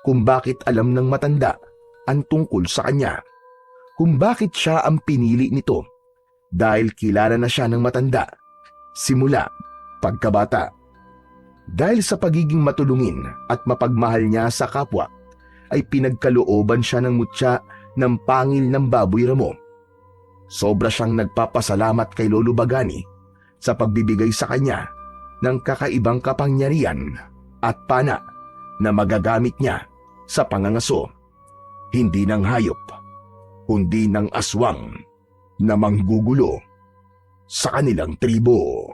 kung bakit alam ng matanda ang tungkol sa kanya. Kung bakit siya ang pinili nito dahil kilala na siya ng matanda simula pagkabata. Dahil sa pagiging matulungin at mapagmahal niya sa kapwa ay pinagkalooban siya ng mutya ng pangil ng baboy ramo. Sobra siyang nagpapasalamat kay Lolo Bagani sa pagbibigay sa kanya ng kakaibang kapangyarihan at pana na magagamit niya sa pangangaso, hindi ng hayop, kundi ng aswang na manggugulo sa kanilang tribo.